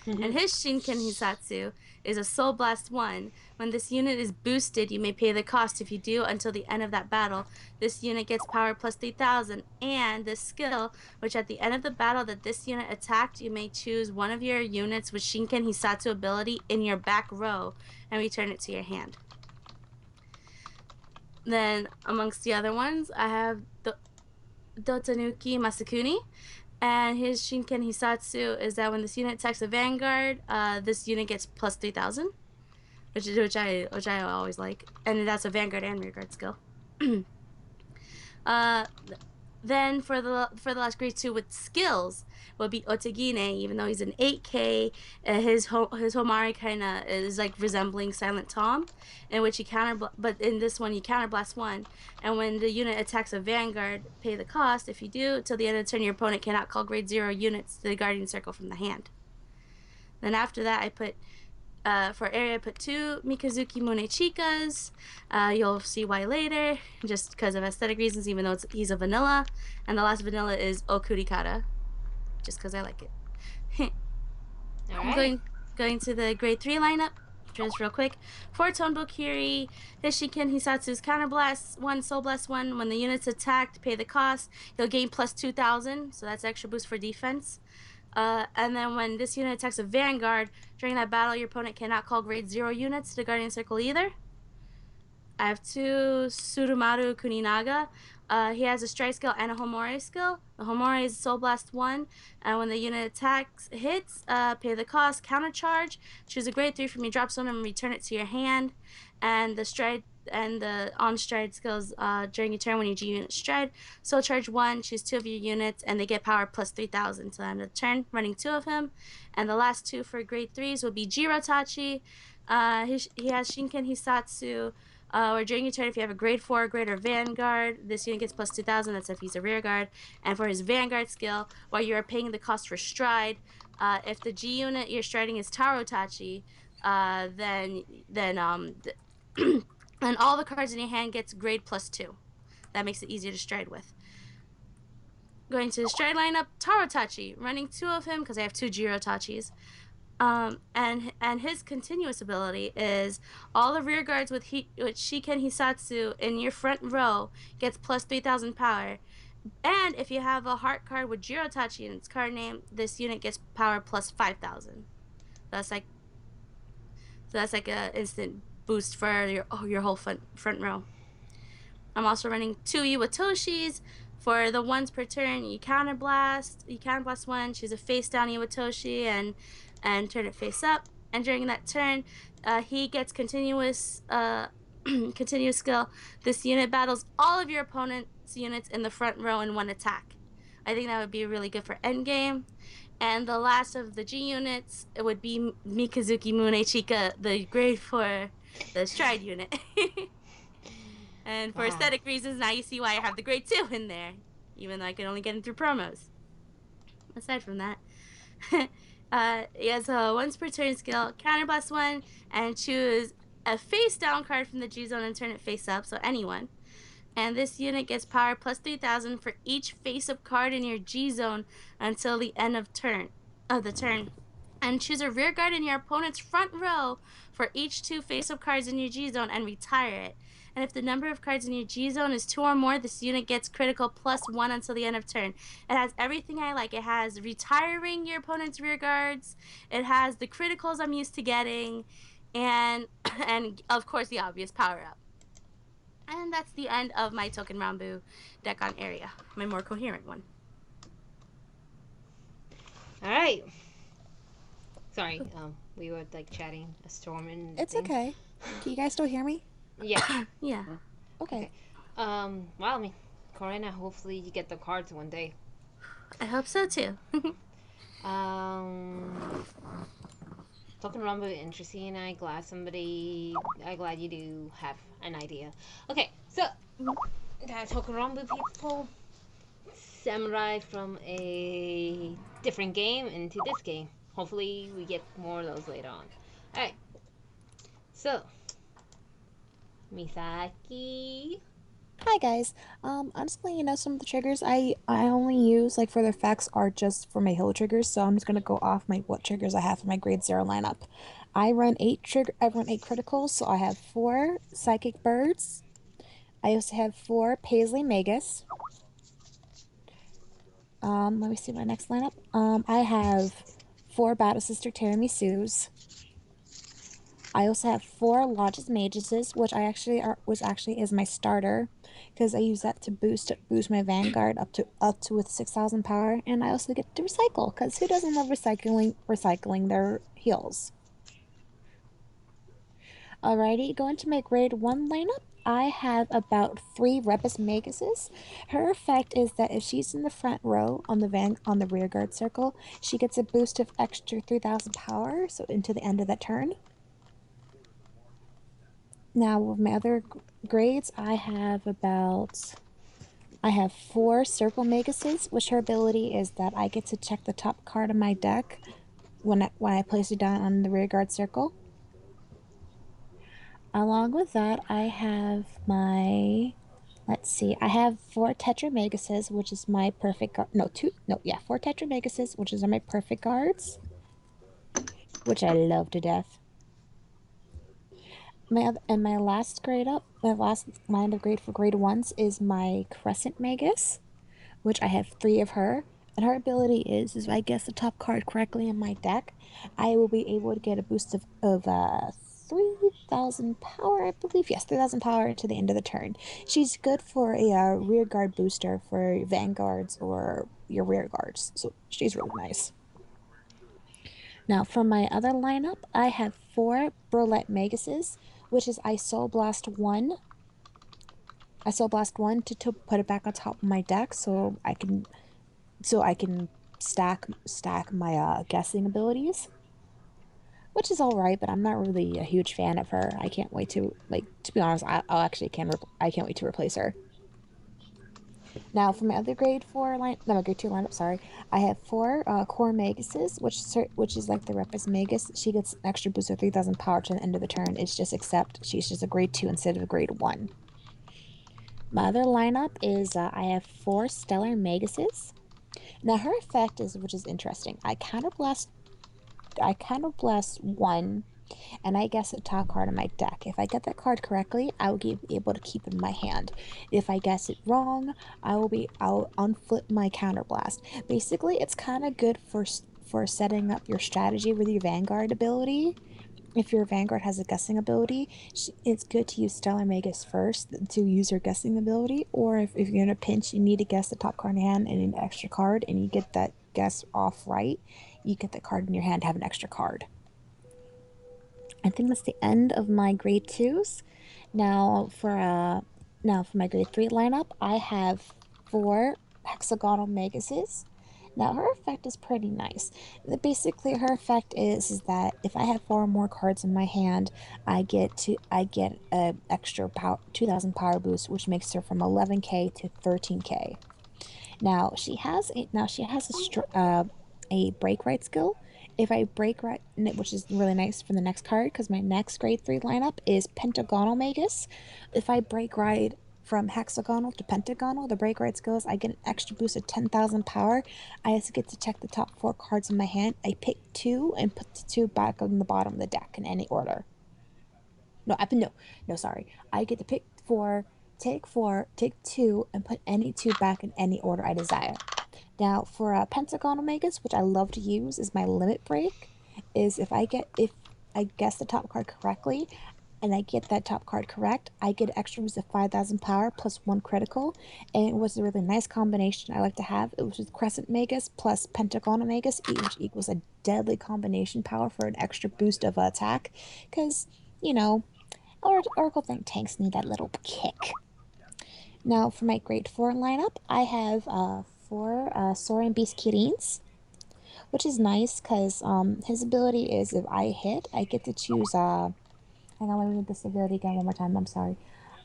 And his Shinken Hisatsu is a Soul Blast 1. When this unit is boosted, you may pay the cost. If you do, until the end of that battle, this unit gets power plus 3,000. And this skill, which at the end of the battle that this unit attacked, you may choose one of your units with Shinken Hisatsu ability in your back row and return it to your hand. Then, amongst the other ones, I have Dotanuki Masakuni. And his Shinken Hisatsu is that when this unit attacks a Vanguard, this unit gets plus 3,000, which I always like, and that's a Vanguard and rearguard skill. Then for the last grade 2 with skills will be Otagine. Even though he's an 8K, his Homari kind of is like resembling Silent Tom, in which but in this one you counterblast 1, and when the unit attacks a Vanguard, pay the cost. If you do, till the end of the turn, your opponent cannot call grade 0 units to the Guardian Circle from the hand. Then after that, I put for area, I put 2 Mikazuki Munechikas. You'll see why later, just because of aesthetic reasons, even though he's a vanilla. And the last vanilla is Okurikata, just because I like it. I'm going to the grade 3 lineup, just real quick. 4 Tonbo Kiri, Hishiken Hisatsu's Counterblast 1, Soul Blast 1. When the unit's attacked, pay the cost. You'll gain plus 2,000, so that's extra boost for defense. And then when this unit attacks a Vanguard, during that battle, your opponent cannot call grade 0 units to the Guardian Circle either. I have 2 Surumaru Kuninaga. He has a Strike skill and a Homore skill. The Homore is Soul Blast 1, and when the unit hits, pay the cost, counter charge, choose a grade 3 from your drop zone and return it to your hand. And the Stride and the on-stride skills during your turn when your G unit stride. Soul charge 1, choose 2 of your units, and they get power plus 3,000 to the end of the turn, running 2 of him. And the last 2 for grade 3s will be Jirotachi. He has Shinken Hisatsu Or during your turn, if you have a grade 4 or greater Vanguard, this unit gets plus 2,000. That's if he's a rear guard. And for his Vanguard skill, while you are paying the cost for Stride, if the G unit you're striding is Tarotachi, then and all the cards in your hand gets grade plus 2. That makes it easier to stride with. Going to the stride lineup, Tarotachi, running 2 of him because I have 2 Jirotachis. And his continuous ability is all the rear guards with Shiken Hisatsu in your front row gets plus 3,000 power. And if you have a heart card with Jirotachi in its card name, this unit gets power plus 5,000. That's like an instant boost for your whole front row. I'm also running 2 Iwatoshis. For the ones per turn, you counterblast one, choose a face down Iwatoshi and turn it face up. And during that turn, he gets continuous skill. This unit battles all of your opponent's units in the front row in 1 attack. I think that would be really good for endgame. And the last of the G units, it would be Mikazuki Mune Chika, the grade 4, the stride unit. And for aesthetic reasons, now you see why I have the grade 2 in there, even though I can only get him through promos. Aside from that, he has a once per turn skill, counterblast 1, and choose a face down card from the G zone and turn it face up, so anyone. And this unit gets power plus 3,000 for each face up card in your G zone until the end of the turn. And choose a rear guard in your opponent's front row for each 2 face up cards in your G zone and retire it. And if the number of cards in your G zone is 2 or more, this unit gets critical plus 1 until the end of turn. It has everything I like. It has retiring your opponent's rear guards. It has the criticals I'm used to getting, and of course the obvious power up. And that's the end of my Token Rambu deck on area, my more coherent one. All right. Sorry, we were like chatting a storm and. It's okay. Can you guys still hear me? Yeah. Yeah. Okay. Well, I mean, Corina, hopefully you get the cards one day. I hope so too. Token Rumble interesting. I'm glad you do have an idea. Okay, so Token Rumble people, samurai from a different game into this game. Hopefully we get more of those later on. Alright. So Misaki. Hi guys. Honestly, some of the triggers I only use like for the effects are just for my hill triggers, so I'm just gonna go off what triggers I have for my grade 0 lineup. I run 8 criticals, so I have 4 psychic birds. I also have 4 Paisley Magus. Let me see my next lineup. I have 4 Battle Sister Tiramisu's. I also have 4 Lodges Mages, which is my starter, because I use that to boost my Vanguard up to with 6,000 power, and I also get to recycle, because who doesn't love recycling their heals? Alrighty, going to my grade 1 lineup. I have about 3 Rebus Maguses. Her effect is that if she's in the front row on the rear guard circle, she gets a boost of extra 3,000 power, so into the end of that turn. Now, with my other grades, I have 4 Circle Maguses, which her ability is that I get to check the top card of my deck when I place it down on the rear guard circle. Along with that, I have I have 4 Tetra Maguses, which is my perfect guard. 4 Tetra Maguses, which is my perfect guards, which I love to death. My last line of grade for grade 1s is my Crescent Magus, which I have 3 of her. And her ability is if I guess the top card correctly in my deck, I will be able to get a boost of 3,000 power, I believe. Yes, 3,000 power to the end of the turn. She's good for a rear guard booster for Vanguards or your rear guards, so she's really nice. Now, for my other lineup, I have 4 Burlette Maguses, which is I Soul Blast 1. I Soul Blast 1 to put it back on top of my deck so I can stack my guessing abilities. which is all right, but I'm not really a huge fan of her. I can't wait to to be honest. I can't wait to replace her. Now, for my other grade 4 line, no, my grade 2 lineup, sorry, I have 4 core Maguses, which is like the Repus Magus. She gets an extra boost of 3,000 power to the end of the turn. It's just except she's just a grade 2 instead of a grade 1. My other lineup is I have 4 Stellar Maguses. Now, her effect is, which is interesting. I Counterblast 1, and I guess the top card in my deck. If I get that card correctly, I will be able to keep it in my hand. If I guess it wrong, I'll unflip my Counterblast. Basically, it's kind of good for setting up your strategy with your Vanguard ability. If your Vanguard has a guessing ability, it's good to use Stellar Magus first to use your guessing ability. Or if you're in a pinch, you need to guess the top card in your hand and an extra card, and you get that guess off right, you get the card in your hand to have an extra card. I think that's the end of my grade 2s. Now for my grade 3 lineup, I have 4 Hexagonal Maguses. Now her effect is pretty nice. Basically, her effect is that if I have 4 more cards in my hand, I get an extra 2,000 power boost, which makes her from 11k to 13k. Now she has a break right skill. If I break right, which is really nice for the next card, because my next grade 3 lineup is Pentagonal Magus. If I break right from hexagonal to pentagonal, the break right skills, I get an extra boost of 10,000 power. I also get to check the top 4 cards in my hand. I pick 2 and put the 2 back on the bottom of the deck in any order. Sorry. I get to pick 4, take 2, and put any 2 back in any order I desire. Now, for a Pentagonal Magus, which I love to use, is my limit break. If I guess the top card correctly, and I get that top card correct, I get extra boost of 5,000 power plus 1 critical, and it was a really nice combination I like to have. It was with Crescent Magus plus Pentagonal Magus, which equals a deadly combination power for an extra boost of attack, because, Oracle think tanks need that little kick. Now, for my grade 4 lineup, I have 4 Soaring Beast Kirins, which is nice because his ability is if I hit, I get to choose. Hang on, let me read this ability again one more time. I'm sorry.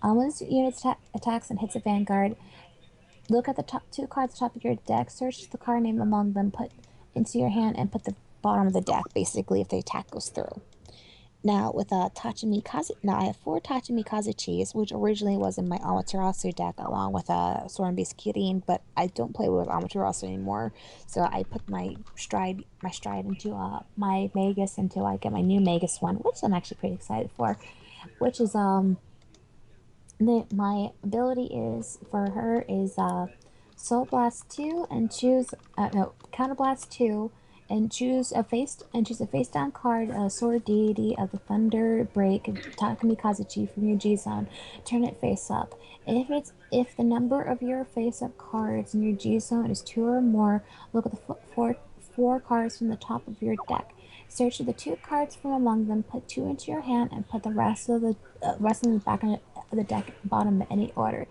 When this unit attacks and hits a Vanguard, look at the top 2 cards at the top of your deck, search the card name among them, put into your hand, and put the bottom of the deck, basically, if the attack goes through. Now, with Tachimi Kazuchi, I have 4 Tachimi Kazuchis, which originally was in my Amaterasu deck, along with Soaring Beast Kirin, but I don't play with Amaterasu anymore, so I put my stride into my Magus until I get my new Magus one, which I'm actually pretty excited for, which is, my ability is, for her, is, Soul Blast 2, and Counterblast 2, and choose a face down card, Sword Deity of the Thunder Break, Takumi Kazuchi from your G zone. Turn it face up. If the number of your face up cards in your G zone is 2 or more, look at the 4 cards from the top of your deck. Search the 2 cards from among them, put 2 into your hand, and put the rest of the back of the deck at the bottom in any order.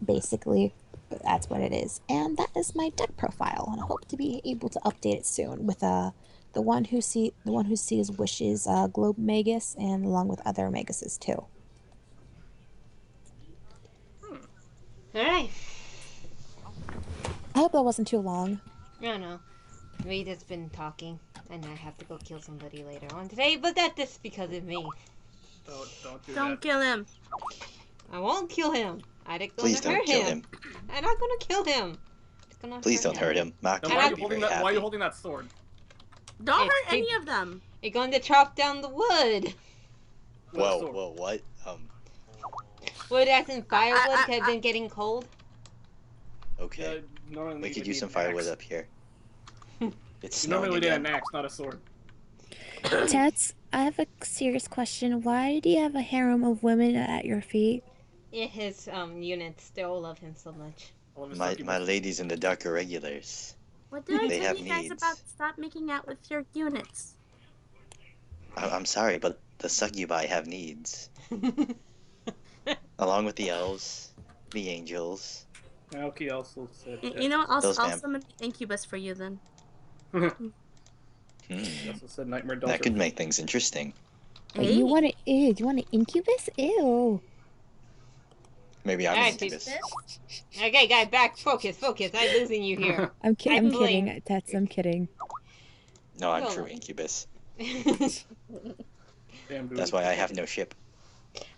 Basically, that's what it is, and that is my deck profile, and I hope to be able to update it soon with the one who sees wishes Globe Magus, and along with other Maguses too. Alright. I hope that wasn't too long. No. Reed has been talking, and I have to go kill somebody later on today, but that's just because of me. Don't kill him. I won't kill him. I didn't Please don't hurt kill him. him. I'm not gonna kill him. Please don't hurt him. Maki Then why are would you be holding very that? Why are you happy. holding that sword? Don't It's hurt any of them. You're going to chop down the wood. Whoa, sword. whoa, what? Wood as in firewood because it's been getting cold. Okay. Normally We could would use need some an firewood axe. up here. It's Normally snowing we need an again. axe, not a sword. Tats, I have a serious question. Why do you have a harem of women at your feet? His units, they all love him so much. All of his My succubus. ladies in the dark are regulars. What did I They tell have you guys needs. about? Stop making out with your units. I'm sorry, but the succubi have needs. Along with the elves, the angels. Naoki also said You know what? I'll Those summon the incubus for you then. That's what's a nightmare That dolphin. could make things interesting. Wait, you want to? Ew, you want an incubus? Ew. Maybe I'm Alright, an dude. incubus. Okay, guy, back. Focus. I'm losing you here. I'm I'm kidding. That's I'm kidding. No, I'm No. true incubus. Damn, That's why I have no ship.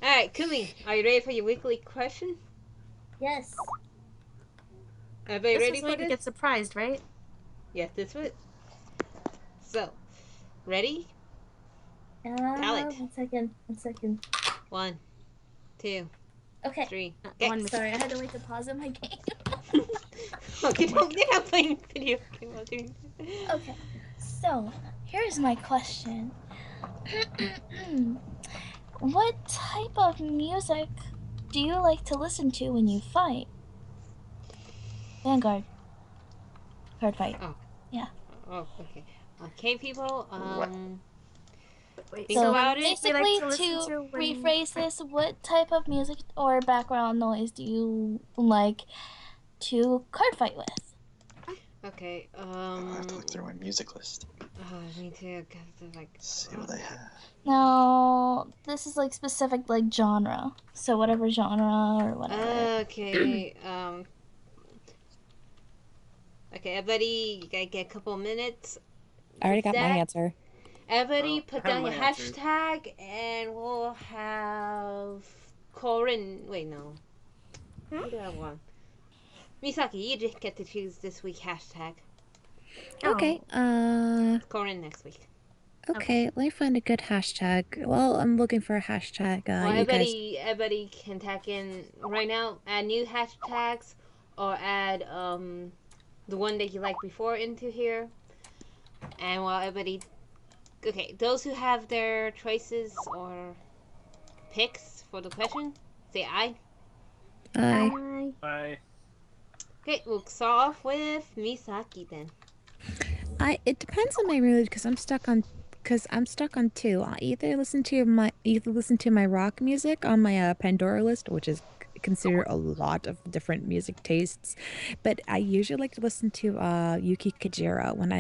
Alright, Kumi, are you ready for your weekly question? Yes. Everybody This ready is for way to this? get surprised, right? Yes, this was. So, ready? Talent. 1 second. 1 second. 1, 2, Okay. 3. One Sorry, I had to wait to pause in my game. Okay, you're not playing video game while doing this. Okay. So, here's my question. What type of music do you like to listen to when you fight? Vanguard. Card fight. Oh, okay. Okay, people. Wait, Think So about it. basically, We like to listen to to when- rephrase this, what type of music or background noise do you like to card fight with? Okay. I have to look through my music list. Me too. Cause it's like. See what I have. Now, this is like specific like genre. So whatever genre or whatever. Okay. Okay, everybody, you gotta get a couple minutes. I already got my That- answer. Everybody, Oh, put I have down your my answers. hashtag, and we'll have Corin. Wait, no. Who do I want? Misaki, you just get to choose this week hashtag. Okay. Corin next week. Okay. Let me find a good hashtag. Well, I'm looking for a hashtag. Well, You guys. everybody can tag in right now. Add new hashtags, or add the one that you liked before into here. And while everybody, okay, those who have their choices or picks for the question, say aye. Hi. Bye. Okay, we'll start off with Misaki then. It depends on my mood because I'm stuck on two. I either listen to my rock music on my Pandora list, which is considered a lot of different music tastes, but I usually like to listen to Yuki Kajira when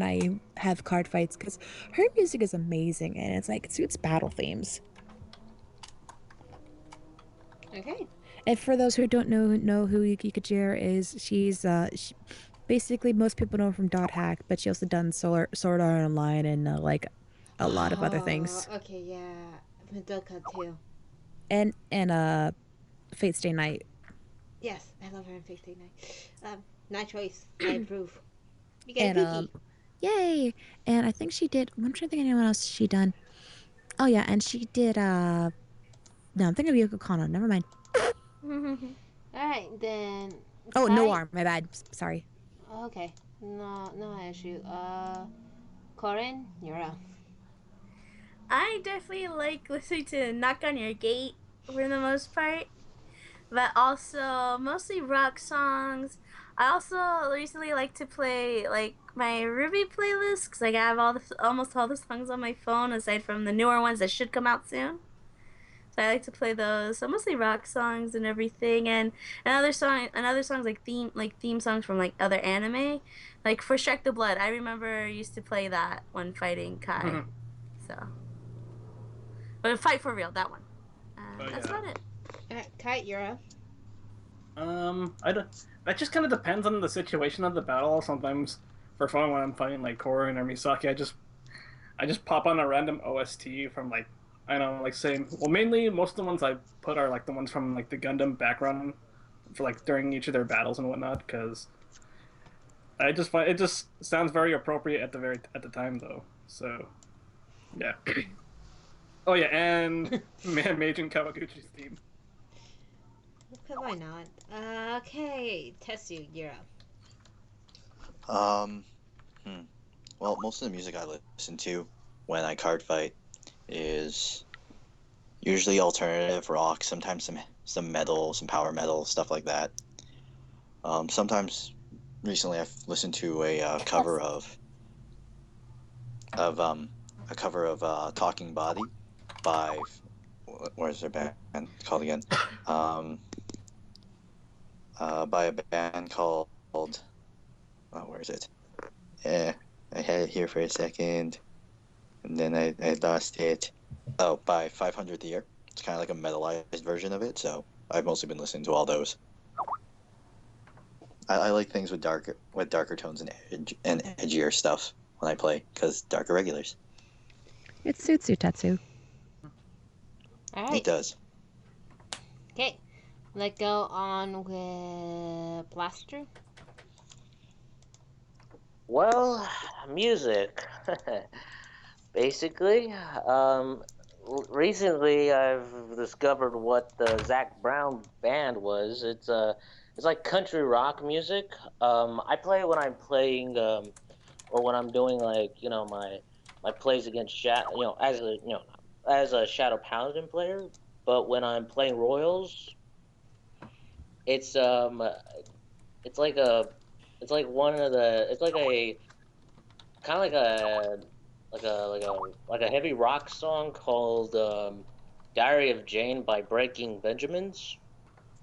I have card fights because her music is amazing and it's like it suits battle themes. Okay. And for those who don't know who Yuki Kajira is, she's basically most people know her from Dot Hack, but she also done Sword Art Online and like a lot of other things. Okay, yeah. Madoka too. And Fate Stay Night. Yes, I love her in Fate Stay Night. Nice choice. I approve. You get And a cookie. yay! And I think she did. I'm trying to think of anyone else she done. Oh yeah, and she did. No, I'm thinking of Yoko Kanno. Never mind. Alright, then. Oh, Kai? no arm. My bad. Sorry. Okay. No issue. Corin, you're up. I definitely like listening to Knock on Your Gate for the most part, but also mostly rock songs. I also recently like to play like my Ruby playlist because like, I have almost all the songs on my phone aside from the newer ones that should come out soon. So I like to play those. So mostly rock songs and everything, and other songs like theme songs from like other anime, like for Strike the Blood. I remember I used to play that when fighting Kai. Mhm. So, but Fight for Real, that one. That's yeah. about it. Alright, Kite, you're up. I don't. That just kind of depends on the situation of the battle. Sometimes, for fun, when I'm fighting like Korin or Misaki, I just pop on a random OST from like I don't know, like saying. Well, mainly most of the ones I put are like the ones from like the Gundam background for like during each of their battles and whatnot, because I just find it just sounds very appropriate at the time though. So, yeah. Oh yeah, and Majin Kawaguchi's theme. Okay, why not? Okay, Tetsu, you're up. Well, most of the music I listen to when I card fight is usually alternative rock, sometimes some metal, some power metal, stuff like that. Sometimes recently I've listened to a cover of Talking Body by where's their band called again? By a band called where is it? I had it here for a second, and then I lost it. Oh, by 500th Year. It's kind of like a metalized version of it, so I've mostly been listening to all those. I like things with darker tones and edgier stuff when I play, because darker regulars. It suits you, Tetsu. All It right. does. Okay. Let's go on with Blaster. Well, music. Basically, recently I've discovered what the Zach Brown band was. It's like country rock music. I play it when I'm playing, or when I'm doing like my plays against as a Shadow Paladin player. But when I'm playing Royals, it's it's like a it's like one of the it's like a kind of like a heavy rock song called Diary of Jane by Breaking Benjamins.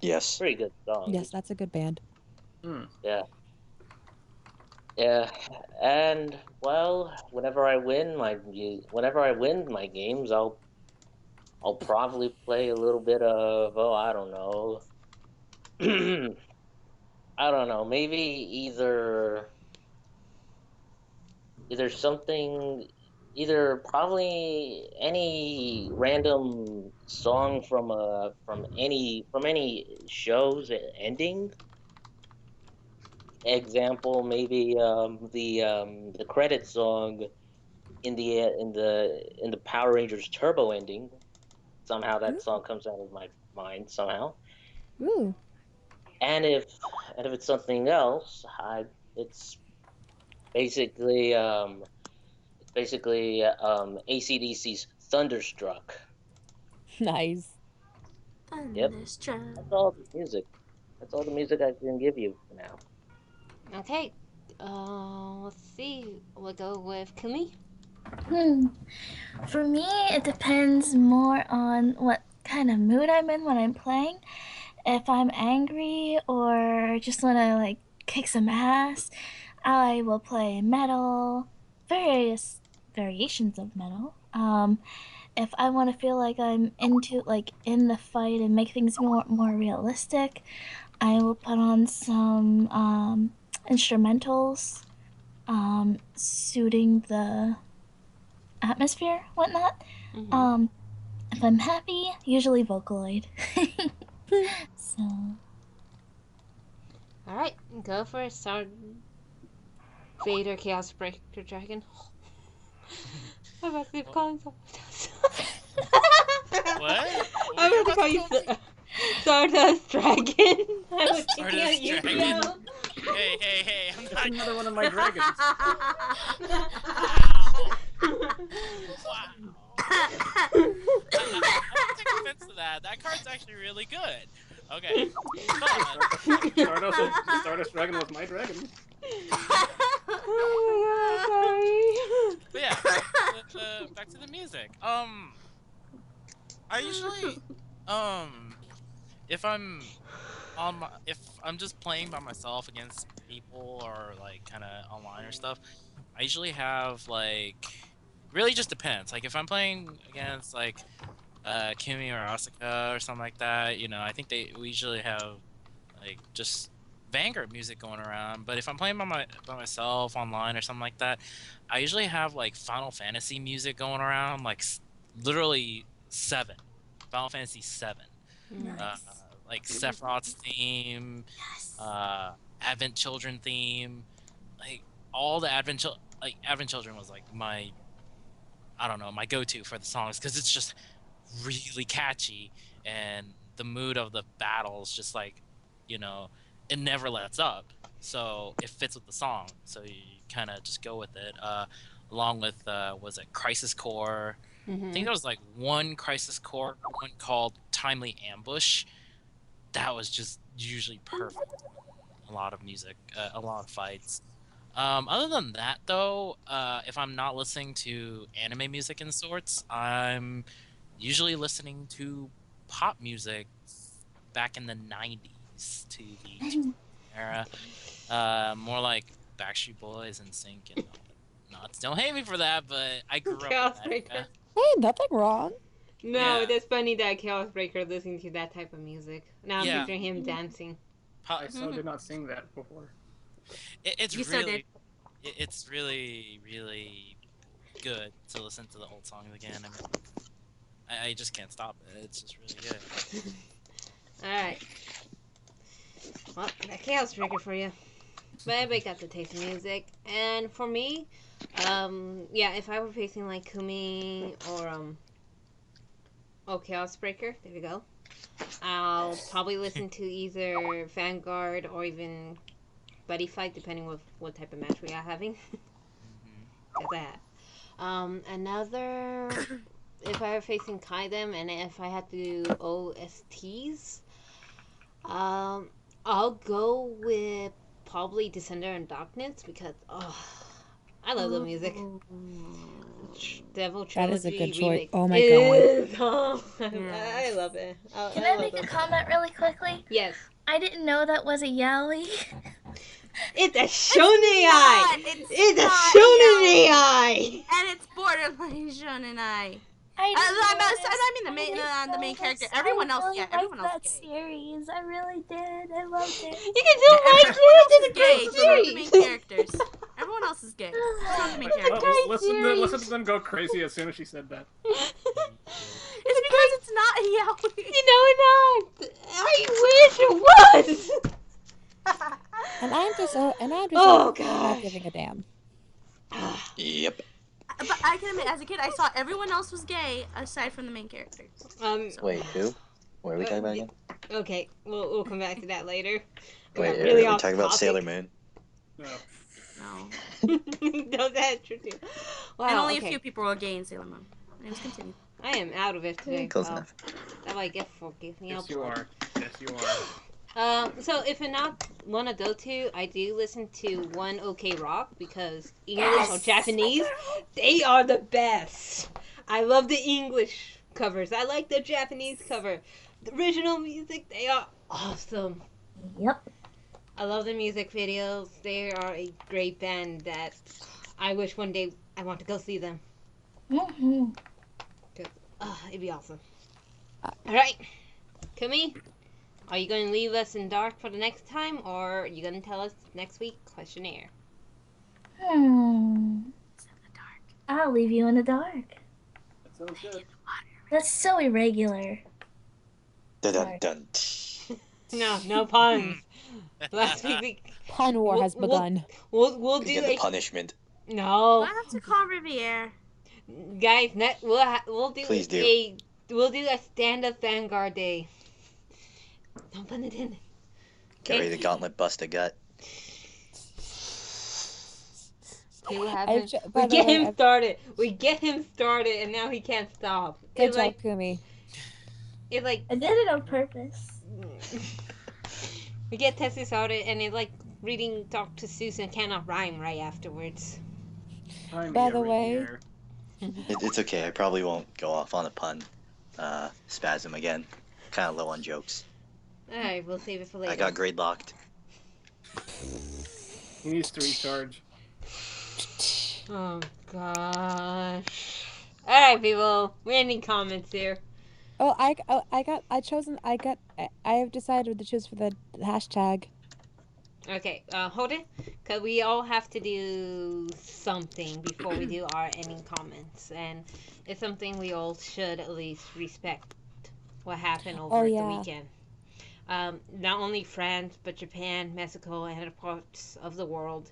Yes. Pretty good song. Yes, that's a good band. Yeah. Yeah. And well, whenever I win my games, I'll probably play a little bit of, I don't know. I don't know, maybe either something, either probably any random song from any show's ending. Example, maybe the credit song in the Power Rangers Turbo ending. Somehow that song comes out of my mind somehow. Ooh. And if it's something else, it's basically AC/DC's Thunderstruck. Nice. Yep. Thunderstruck. That's all the music. That's all the music I can give you for now. Okay. Let's see. We'll go with Kumi. For me, it depends more on what kind of mood I'm in when I'm playing. If I'm angry or just want to like kick some ass, I will play metal, various variations of metal. If I want to feel like I'm in the fight and make things more realistic, I will put on some instrumentals, suiting the atmosphere, whatnot. If I'm happy, usually Vocaloid. So. Alright, go for it. Start Vader Chaos Breaker Dragon. I'm about to calling someone else. What? I'm about to call you Stardust Dragon. I was thinking of Stardust you, Dragon? Theo. Hey, I'm That's not. another one of my dragons. Wow. I don't take offense to that. That card's actually really good. Okay. But, Stardust Dragon was my dragon. Oh my god, sorry. but yeah, back to the music. I usually, if I'm if I'm just playing by myself against people or like kind of online or stuff, I usually have like, really just depends. Like if I'm playing against like Kimi or Asuka or something like that, I think we usually have like just Vanguard music going around. But if I'm playing by myself online or something like that, I usually have like Final Fantasy music going around, like literally 7, Final Fantasy 7. Nice. Like Sephiroth's theme, Advent Children theme, like all the Advent Children was like my go-to for the songs because it's just really catchy and the mood of the battles just like, it never lets up, so it fits with the song, so you kind of just go with it. Along with was it Crisis Core? I think there was like one Crisis Core one called Timely Ambush. That was just usually perfect. A lot of music, a lot of fights. Other than that, though, if I'm not listening to anime music in sorts, I'm usually listening to pop music back in the 90s to the era. More like Backstreet Boys and Sync and Not don't hate me for that, but I grew up Chaos with that. Breaker. Hey, nothing wrong. No, Yeah. that's funny that Chaos Breaker listening to that type of music. Now I'm Yeah. picturing him dancing. I so did not sing that before. It's You so really, it's really, really good to listen to the old songs again. I mean, I just can't stop it. It's just really good. Alright. Well, that Chaos Breaker for you. But everybody got the taste of music. And for me, yeah, if I were facing like Kumi or Chaos Breaker, there we go. I'll probably listen to either Vanguard or even Buddy Fight, depending on what type of match we are having. That's that. Another, if I were facing Kaidem and if I had to do OSTs, I'll go with probably Descender and Darkness because, I love the music. Devil Trilogy That is a good choice. remix. Oh my Is, I Yes. love it. Can I I love make a them. comment really quickly? Yes. I didn't know that was a yaoi. It's a shonen AI! It's a not shonen yaoi. AI! And it's borderline shonen I. I I mean the main character. Everyone else, yeah, everyone else that is gay. series. I really did. I loved it. You can do like Everyone this else in is the gay, great just not the main series! characters. Everyone else is gay. Just not the main It's a characters. great Oh, series. listen to them go crazy as soon as she said that. It's because it's not a yaoi. You know not! I wish it was! And I'm just Oh, not gosh. giving a damn. Yep. But I can admit, as a kid, I saw everyone else was gay aside from the main characters. Wait, who? What are we talking about again? Okay, we'll come back to that later. We Wait, got really are we off talking about topic. Sailor Moon? No. No. No, that's true too. Wow, And only okay. a few people were gay in Sailor Moon. Anyways, continue. I am out of it today. Close Wow. enough. That might get forgive me. Yes, you are. Yes, you are. So if I not want to go to, I do listen to One OK Rock because English or Japanese, they are the best. I love the English covers. I like the Japanese cover. The original music, they are awesome. Yep. I love the music videos. They are a great band that I wish one day I want to go see them. Mm-hmm. It'd be awesome. Alright. Kumi, are you going to leave us in dark for the next time, or are you going to tell us next week? Questionnaire. I'll leave you in the dark. That sounds good. That's so irregular. Dun dun Sorry. dun. No puns. Last week Pun war has We'll- begun. we'll do Get the a punishment. no, I have to call Riviere. guys. We'll do Please do. a stand-up Vanguard day. No pun intended. Get ready to gauntlet bust a gut. Okay, what I've happened? ju- We by the get way, him I've- started. We get him started, and now he can't stop. Good It's job, like Kumi. it's like I did it on purpose. we get Tessie started, and it's like reading Dr. Seuss and cannot rhyme right afterwards. I'm By here the with way- you. It's okay. I probably won't go off on a pun spasm again. Kind of low on jokes. All right, we'll save it for later. I got grade locked. He needs to recharge. Oh gosh. All right, people. We're ending comments here. I have decided to choose for the hashtag. Okay, hold it, cause we all have to do something before we do our ending comments, and it's something we all should at least respect. What happened over the yeah. weekend? Not only France, but Japan, Mexico, and other parts of the world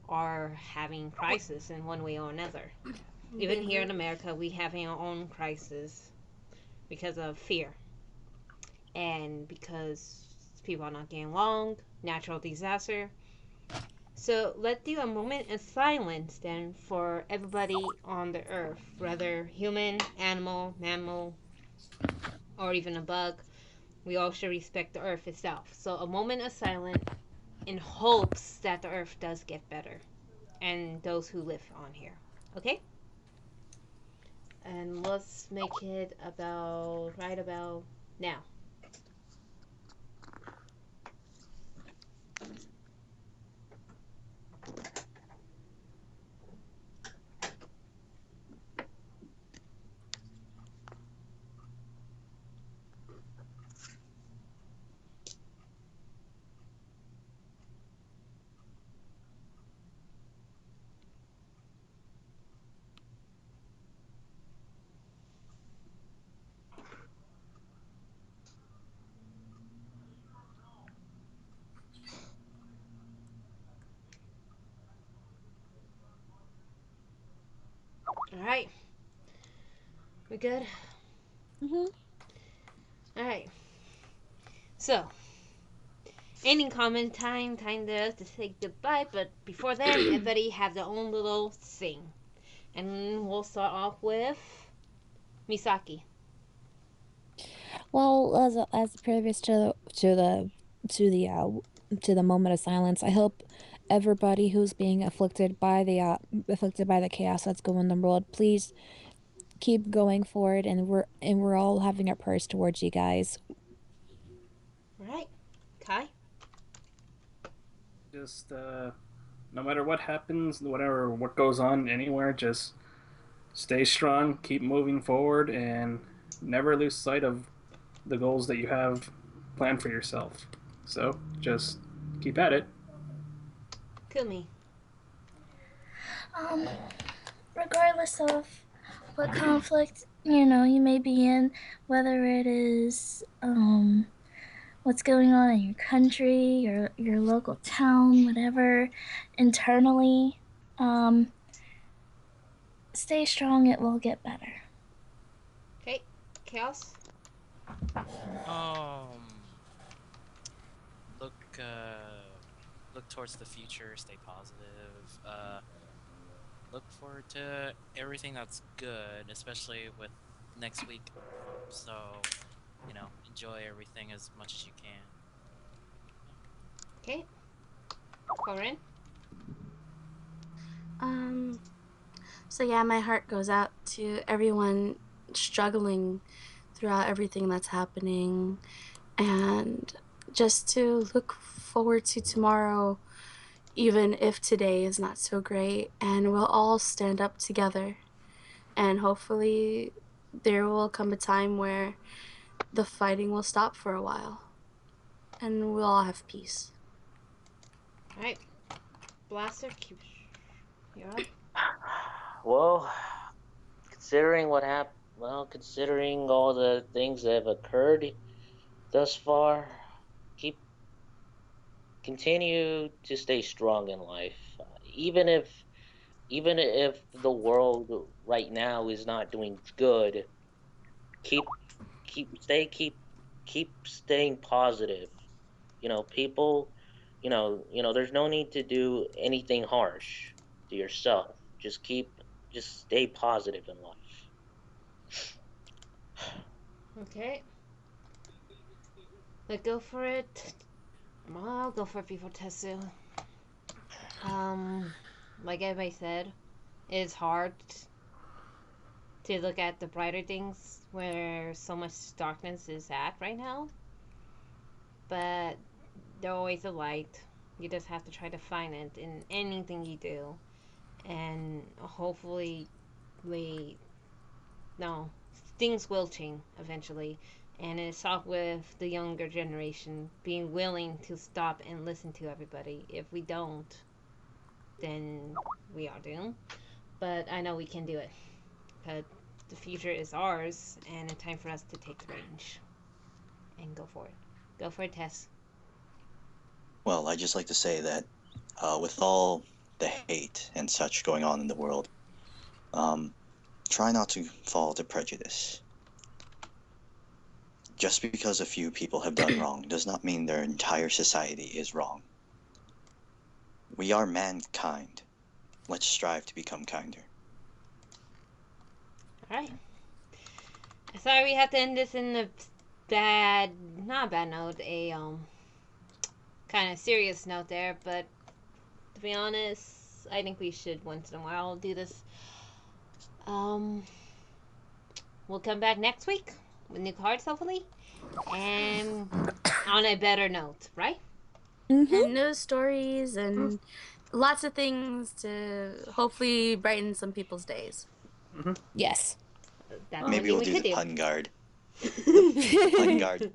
are having crisis in one way or another. Even here in America, we having our own crisis because of fear, and because people are not getting along. Natural disaster. So let's do a moment of silence then for everybody on the earth, whether human, animal, mammal, or even a bug. We all should respect the earth itself. So a moment of silence in hopes that the earth does get better and those who live on here. Okay? And let's make it right about now. All right. We good? Mhm. All right. So, ending comment time. Time to say goodbye. But before that, everybody have their own little thing, and we'll start off with Misaki. Well, as previous to the moment of silence, I hope everybody who's being afflicted by the chaos that's going in the world, please keep going forward, and we're all having our prayers towards you guys. All right. Kai. Just no matter what happens, whatever what goes on anywhere, just stay strong, keep moving forward, and never lose sight of the goals that you have planned for yourself. So just keep at it. Kumi. Regardless of what conflict, you may be in, whether it is, what's going on in your country, your local town, whatever, internally, stay strong, it will get better. Okay. Chaos. Look towards the future, stay positive, look forward to everything that's good, especially with next week. So, enjoy everything as much as you can. Okay. Corin. So yeah, my heart goes out to everyone struggling throughout everything that's happening, and just to look forward to tomorrow, even if today is not so great, and we'll all stand up together, and hopefully there will come a time where the fighting will stop for a while, and we'll all have peace. All right. Blaster. You're up. Well, considering what happened, considering all the things that have occurred thus far, continue to stay strong in life, even if the world right now is not doing good. Keep staying positive. People. There's no need to do anything harsh to yourself. Just stay positive in life. Okay. Let's go for it. I'll go for it before Tetsu. Like everybody said, it's hard to look at the brighter things where so much darkness is at right now. But there's always a light. You just have to try to find it in anything you do. And hopefully things will change eventually. And it's up with the younger generation being willing to stop and listen to everybody. If we don't, then we are doomed. But I know we can do it. But the future is ours, and it's time for us to take the range and go for it. Go for it, Tess. Well, I'd just like to say that with all the hate and such going on in the world, try not to fall to prejudice. Just because a few people have done wrong does not mean their entire society is wrong. We are mankind. Let's strive to become kinder. Alright. Sorry we have to end this in a not a bad note, a kind of serious note there, but to be honest, I think we should once in a while do this. We'll come back next week with new cards, hopefully, and on a better note, right? Mm-hmm. And news stories and lots of things to hopefully brighten some people's days. Mm-hmm. Yes. That's Maybe we'll what we do could the do. pun guard. Pun guard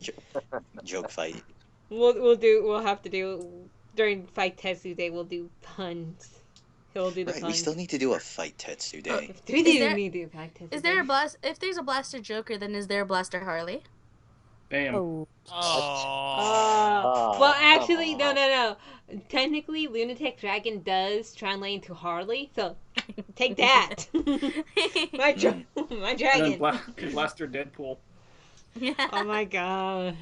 joke fight. We'll have to do during Fight Tetsu Day. We'll do puns. He'll do the Right, puns. we still need to do a fight Tetsu day. We do need to do Fight Tetsu Is Day. there if there's a Blaster Joker, then is there a Blaster Harley? Bam. Oh. Oh. Well, actually, no. Technically, Lunatic Dragon does translate into Harley, so take that. My And then dragon. Blaster Deadpool. Yeah. Oh my god.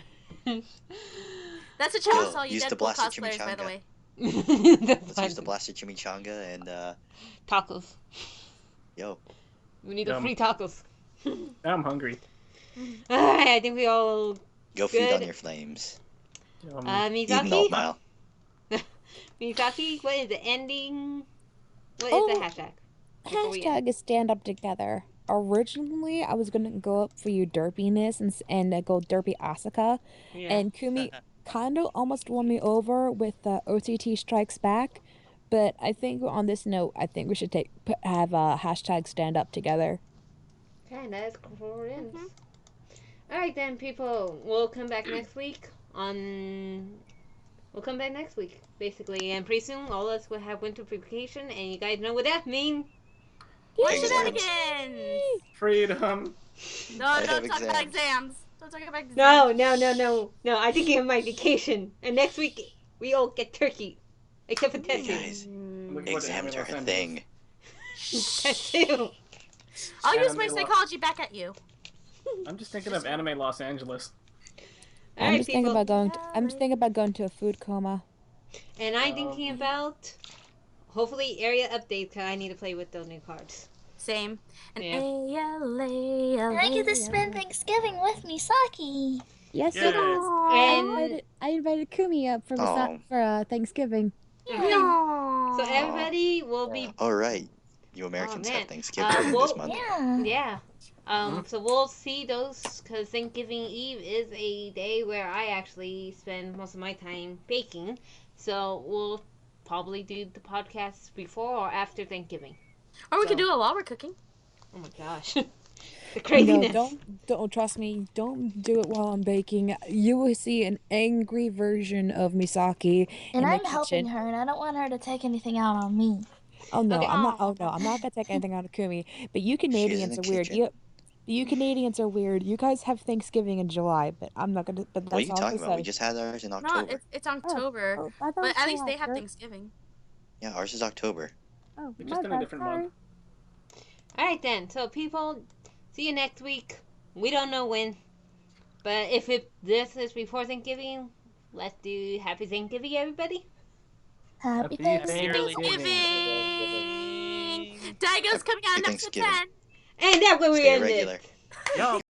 That's a challenge Yo, to all you use the Deadpool blasted cosplayers, by the chimichanga. way. Let's use the blaster chimichanga and Tacos. yo. We need the Yum. free tacos. Now I'm hungry. Alright, I think we all. Go feed Good. on your flames. Eat an alt Mizaki? mile. Mizaki, what is the ending? What is Oh. the hashtag? Before we end? Hashtag is stand up together. Originally, I was gonna go up for you derpiness and go derpy Asuka, Yeah. and Kumi kind of almost won me over with OTT Strikes Back, but I think on this note, I think we should have a hashtag stand up together. Okay, that's before it ends. Alright then, people. We'll come back next week We'll come back next week, basically. And pretty soon, all of us will have winter vacation, and you guys know what that means. What Exams. shenanigans? Freedom. No, I don't have talk about exams. exams. Don't talk about exams. No. I'm thinking of my vacation. And next week, we all get turkey. Except for Hey Tetsu. guys, Look what exams Anime are Los a Angeles. thing. Tetsu. I'll use Anime my Lo- psychology back at you. I'm just thinking of Anime Los Angeles. I'm Alright, just thinking people. about going. I'm just thinking about going to a food coma. And I'm thinking about, hopefully, area updates, because I need to play with those new cards. Same. And Yeah. And I get to spend Thanksgiving with Misaki. Yes, Yay. it is. And I invited Kumi up for Aw. Thanksgiving. No. so everybody will be, All right, you Americans man. have Thanksgiving well, this month. Yeah. yeah. So we'll see those, because Thanksgiving Eve is a day where I actually spend most of my time baking. So we'll probably do the podcast before or after Thanksgiving. Or we could So- do it while we're cooking. Oh my gosh. The craziness. No, don't trust me. Don't do it while I'm baking. You will see an angry version of Misaki And in the I'm helping kitchen. her, and I don't want her to take anything out on me. Oh no, Okay. I'm not. Oh no, I'm not gonna take anything out of Kumi. But you Canadians the are weird. kitchen. You Canadians are weird. You guys have Thanksgiving in July, but I'm not gonna. But What are that's you all I'm talking gonna about? We say. just had ours in No, October. it's October. Oh, I thought it But was at least July, they have sir. Thanksgiving. Yeah, ours is October. Oh, We're my just in a bad, different sorry. month. Alright then. So people, see you next week. We don't know when. But if this is before Thanksgiving, let's do Happy Thanksgiving, everybody. Happy Happy Thanksgiving. Thanksgiving. Thanksgiving. Daigo's coming out Happy in episode Thanksgiving. 10. And that's where we Stay end regular. it. Yo,